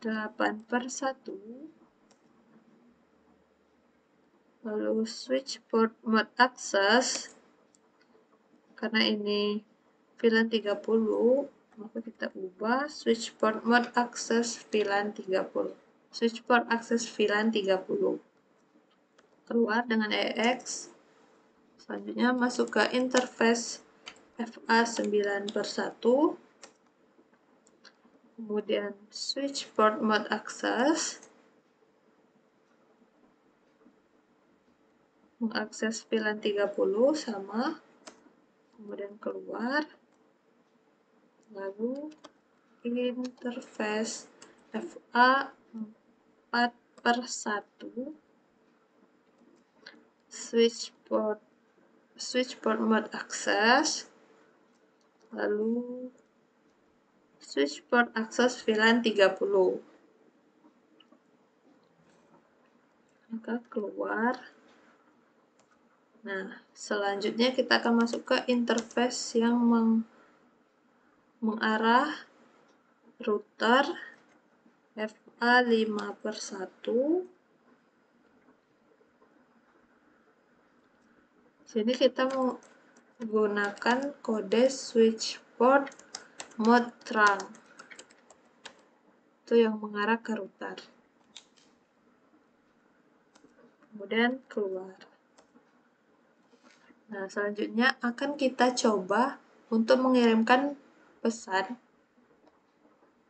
8/1, lalu switch port mode access. Karena ini VLAN 30, maka kita ubah switch port mode access VLAN 30. Switch port akses VLAN 30. Keluar dengan EX. Selanjutnya masuk ke interface FA 9/1. Kemudian switch port mode access. Mengakses VLAN 30 sama. Kemudian keluar. Lalu interface FA 4/1. Switch port mode access, lalu switch port akses VLAN 30. Maka keluar. Nah, selanjutnya kita akan masuk ke interface yang mengarah router FA5/1. Sini kita menggunakan kode switch port mode trunk. Itu yang mengarah ke router. Kemudian keluar. Nah, selanjutnya akan kita coba untuk mengirimkan pesan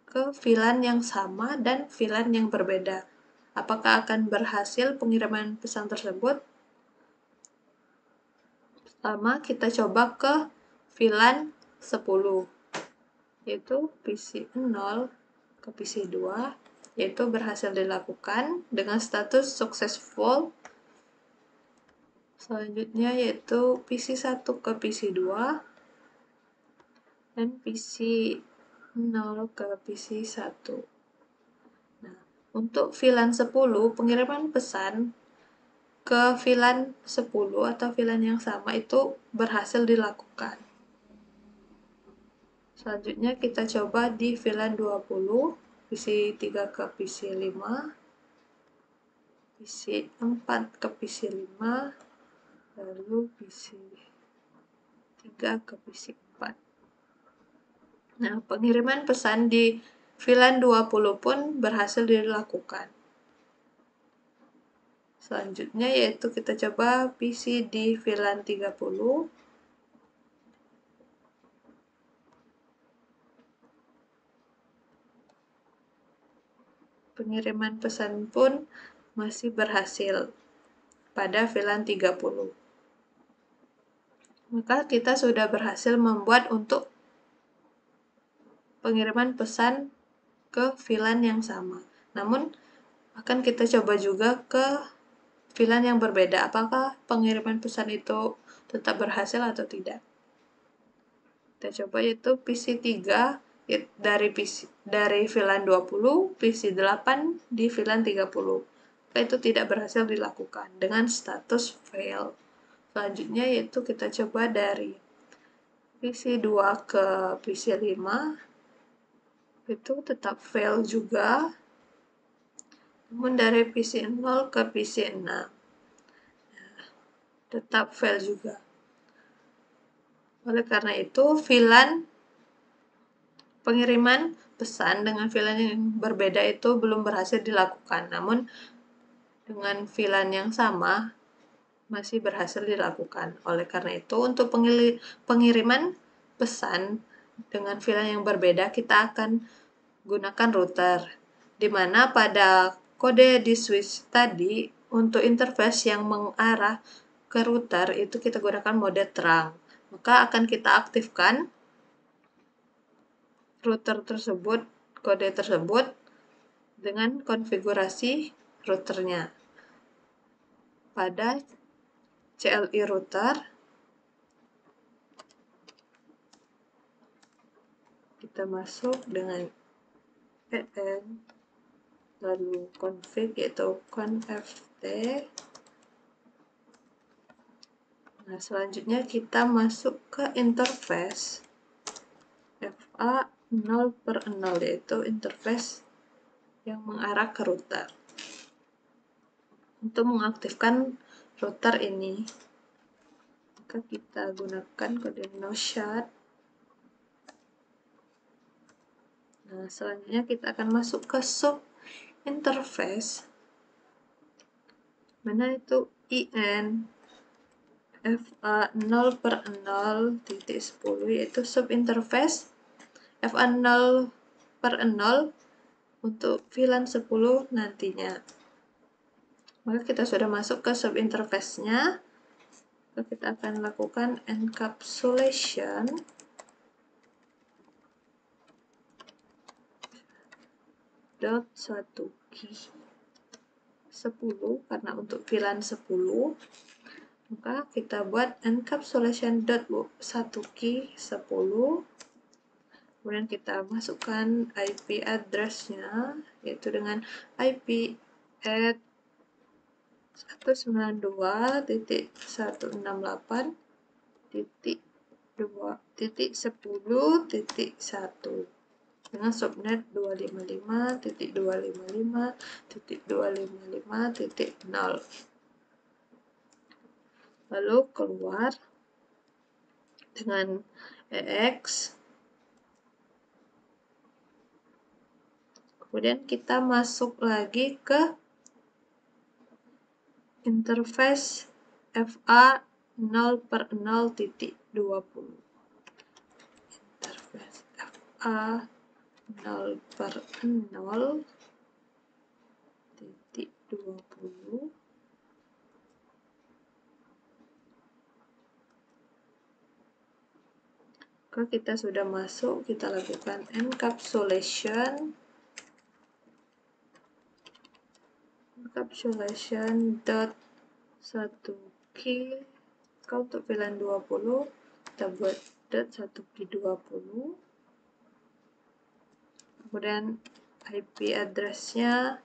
ke VLAN yang sama dan VLAN yang berbeda. Apakah akan berhasil pengiriman pesan tersebut? Pertama, kita coba ke VLAN 10, yaitu PC 0 ke PC 2, yaitu berhasil dilakukan dengan status successful. Selanjutnya yaitu PC 1 ke PC 2 dan PC 0 ke PC 1. Nah, untuk VLAN 10, pengiriman pesan ke VLAN 10 atau VLAN yang sama itu berhasil dilakukan. Selanjutnya kita coba di VLAN 20, PC 3 ke PC 5, PC 4 ke PC 5, lalu PC 3 ke PC 4. Nah, pengiriman pesan di VLAN 20 pun berhasil dilakukan. Selanjutnya yaitu kita coba PC di VLAN 30. Pengiriman pesan pun masih berhasil pada VLAN 30. Maka kita sudah berhasil membuat untuk pengiriman pesan ke VLAN yang sama. Namun, akan kita coba juga ke VLAN yang berbeda. Apakah pengiriman pesan itu tetap berhasil atau tidak? Kita coba yaitu PC 3 dari VLAN 20, PC 8 di VLAN 30. Itu tidak berhasil dilakukan dengan status fail. Selanjutnya yaitu kita coba dari PC 2 ke PC 5, itu tetap fail juga. Namun dari PC 0 ke PC 6, tetap fail juga. Oleh karena itu, VLAN pengiriman pesan dengan VLAN yang berbeda itu belum berhasil dilakukan. Namun, dengan VLAN yang sama, masih berhasil dilakukan. Oleh karena itu, untuk pengiriman pesan dengan VLAN yang berbeda, kita akan gunakan router, di mana pada kode di switch tadi, untuk interface yang mengarah ke router, itu kita gunakan mode trunk. Maka akan kita aktifkan router tersebut, kode tersebut, dengan konfigurasi routernya. Pada CLI router, kita masuk dengan en, lalu config yaitu conft. Nah, selanjutnya kita masuk ke interface FA0/0, yaitu interface yang mengarah ke router. Untuk mengaktifkan router ini, maka kita gunakan kode no-shut. Nah, selanjutnya kita akan masuk ke sub interface, mana itu IN FA0/0.10, yaitu sub interface FA0/0 untuk VLAN 10 nantinya. Maka kita sudah masuk ke sub interface-nya. Kita akan lakukan encapsulation .1 key 10, karena untuk VLAN 10, maka kita buat encapsulation .1 key 10. Kemudian kita masukkan IP address-nya, yaitu dengan IP at 192.168.2.1. 2.10.1 dengan subnet 255.255.255.0. Lalu keluar dengan EX. Kemudian kita masuk lagi ke interface FA 0/0.20. Interface FA 0/0.20. Kalau kita sudah masuk, kita lakukan encapsulation dot 1 key. Kalau untuk VLAN 20 kita buat dot 1 key 20. Kemudian IP address-nya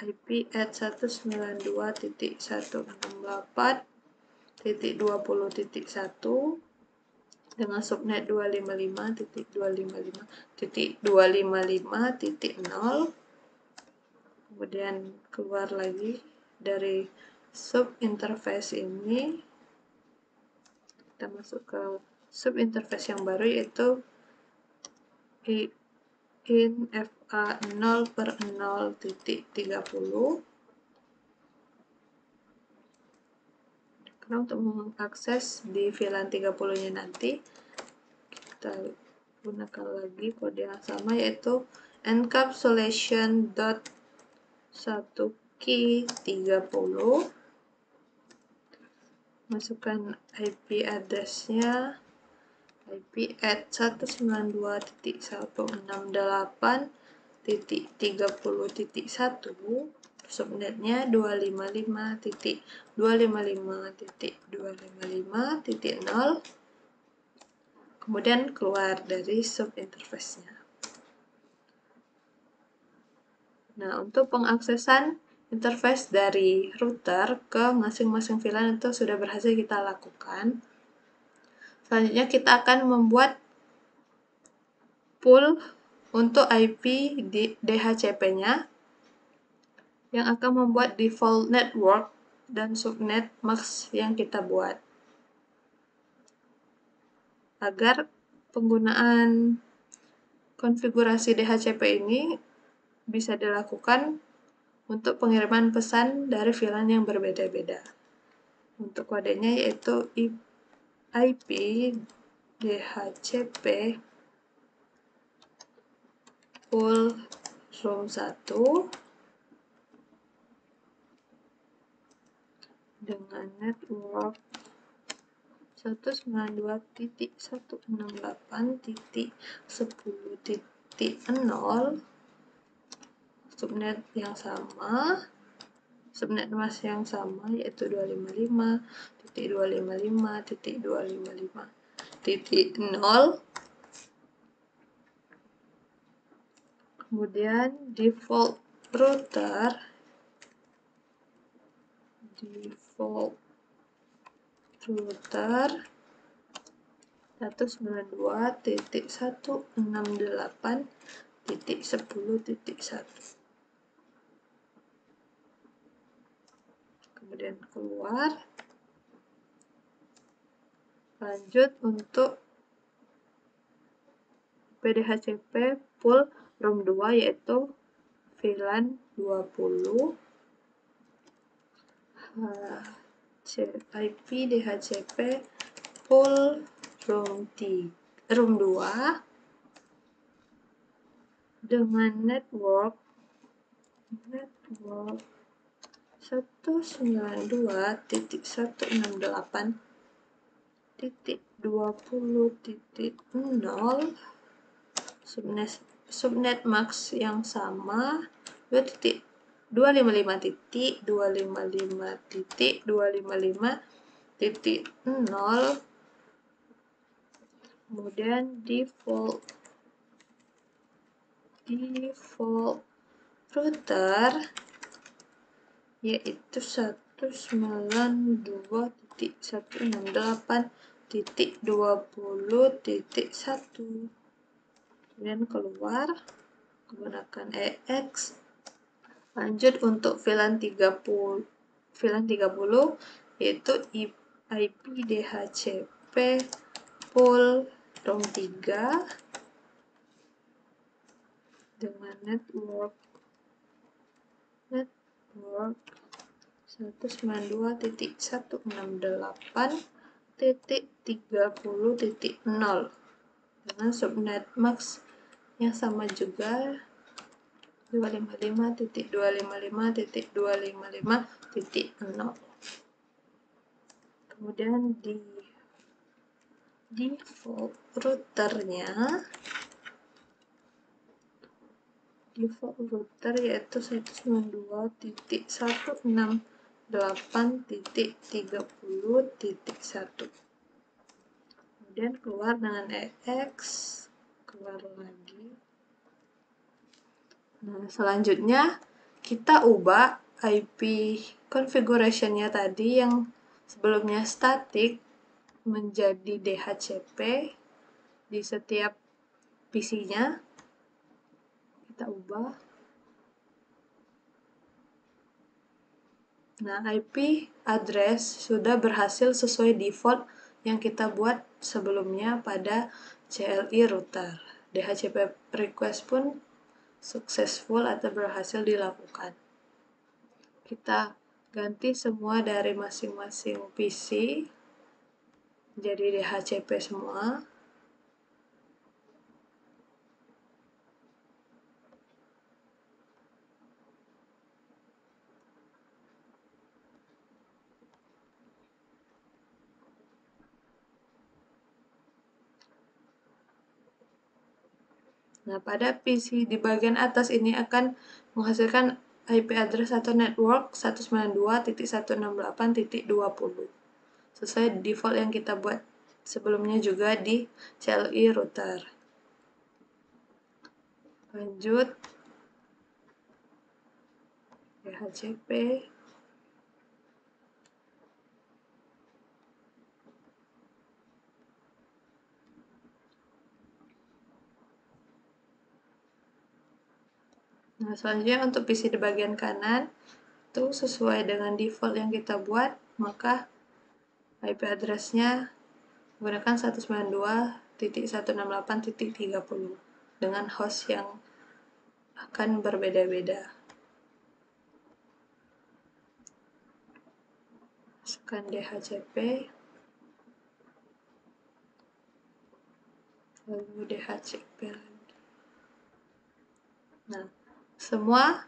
IP at 192.168.20.1 dengan subnet 255.255.255.0. Kemudian keluar lagi dari sub interface ini, kita masuk ke sub interface yang baru, yaitu in FA 0/0.30. Karena untuk mengakses di VLAN 30-nya nanti, kita gunakan lagi kode yang sama, yaitu encapsulation dot 1 key 30. Masukkan IP address-nya IP at 192.168.30.1, subnetnya 255.255.255.0. Kemudian keluar dari sub interface-nya. Nah, untuk pengaksesan interface dari router ke masing-masing VLAN itu sudah berhasil kita lakukan. Selanjutnya kita akan membuat pool untuk IP di DHCP-nya yang akan membuat default network dan subnet max yang kita buat. Agar penggunaan konfigurasi DHCP ini bisa dilakukan untuk pengiriman pesan dari VLAN yang berbeda-beda. Untuk kodenya yaitu IP DHCP pool room 1 dengan network 192.168.10.0, subnet yang sama, subnet mask yang sama, yaitu 255.255.255.0. Kemudian default router 192.168.10.1. Kemudian keluar. Lanjut untuk PDHCP pool room 2, yaitu VLAN 20. IP DHCP pool room 2 dengan network 192.168.20.0, subnet max yang sama 255.255.255.0. Kemudian default router yaitu 192.168.10.0 20.1, kemudian keluar menggunakan EX. Lanjut untuk VLAN 30 yaitu IP DHCP pool room 3 dengan network 192.168.30.0 dengan subnet max yang sama juga 255.255.255.0. Kemudian di default router yaitu 192.168.30.1. Kemudian keluar dengan EX, keluar lagi. Nah, selanjutnya kita ubah IP configuration-nya tadi yang sebelumnya static menjadi DHCP di setiap PC-nya. Kita ubah. Nah, IP address sudah berhasil sesuai default yang kita buat sebelumnya pada CLI router. DHCP request pun successful atau berhasil dilakukan. Kita ganti semua dari masing-masing PC jadi DHCP semua. Nah, pada PC di bagian atas ini akan menghasilkan IP address atau network 192.168.20 sesuai default yang kita buat sebelumnya juga di CLI router. Lanjut DHCP. Nah, selanjutnya untuk PC di bagian kanan itu sesuai dengan default yang kita buat, maka IP address-nya menggunakan 192.168.30 dengan host yang akan berbeda-beda. Masukkan DHCP, lalu DHCP lagi. Nah, semua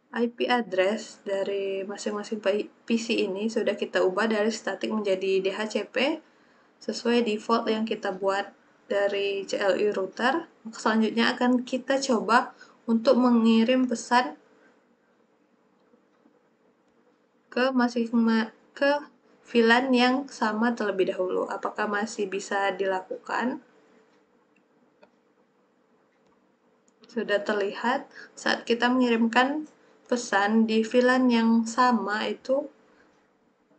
IP address dari masing-masing PC ini sudah kita ubah dari static menjadi DHCP sesuai default yang kita buat dari CLI router. Maka selanjutnya akan kita coba untuk mengirim pesan ke VLAN yang sama terlebih dahulu. Apakah masih bisa dilakukan? Sudah terlihat saat kita mengirimkan pesan di VLAN yang sama itu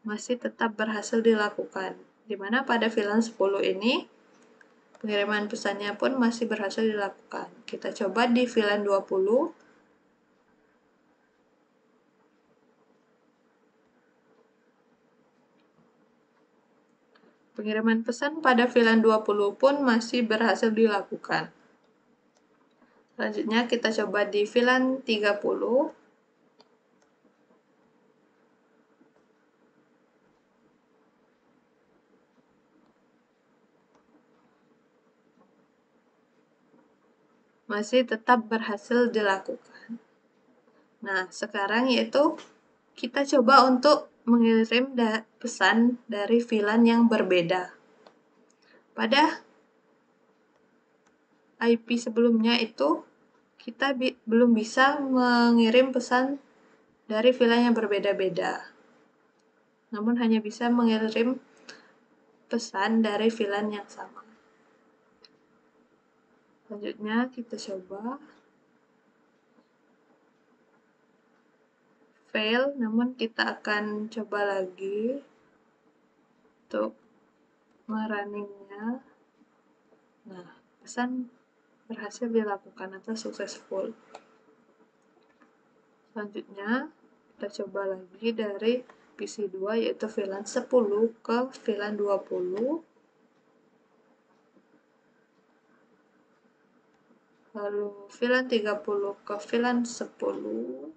masih tetap berhasil dilakukan. Di mana pada VLAN 10 ini pengiriman pesannya pun masih berhasil dilakukan. Kita coba di VLAN 20. Pengiriman pesan pada VLAN 20 pun masih berhasil dilakukan. Selanjutnya kita coba di VLAN 30. Masih tetap berhasil dilakukan. Nah, sekarang yaitu kita coba untuk mengirim pesan dari VLAN yang berbeda. Pada IP sebelumnya itu kita belum bisa mengirim pesan dari VLAN yang berbeda-beda. Namun hanya bisa mengirim pesan dari VLAN yang sama. Selanjutnya kita coba fail, namun kita akan coba lagi untuk merunningnya. Nah, pesan berhasil dilakukan atau successful. Selanjutnya, kita coba lagi dari PC 2 yaitu VLAN 10 ke VLAN 20. Lalu VLAN 30 ke VLAN 10.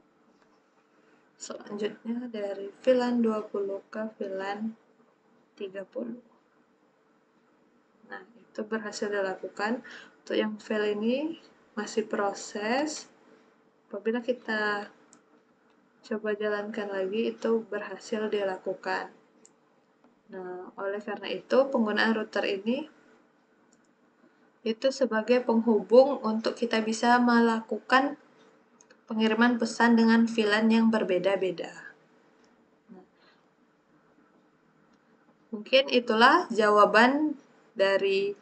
Selanjutnya dari VLAN 20 ke VLAN 30. Nah, itu berhasil dilakukan. Untuk yang fail ini masih proses. Apabila kita coba jalankan lagi, itu berhasil dilakukan. Nah, oleh karena itu, penggunaan router ini itu sebagai penghubung untuk kita bisa melakukan pengiriman pesan dengan VLAN yang berbeda-beda. Mungkin itulah jawaban dari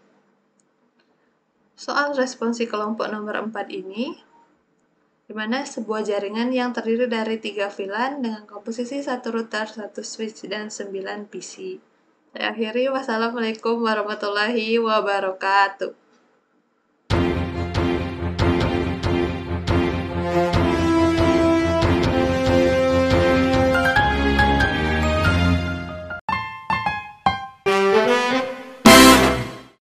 soal responsi kelompok nomor 4 ini, di mana sebuah jaringan yang terdiri dari 3 VLAN dengan komposisi 1 router, 1 switch, dan 9 PC. Saya akhiri, wassalamualaikum warahmatullahi wabarakatuh.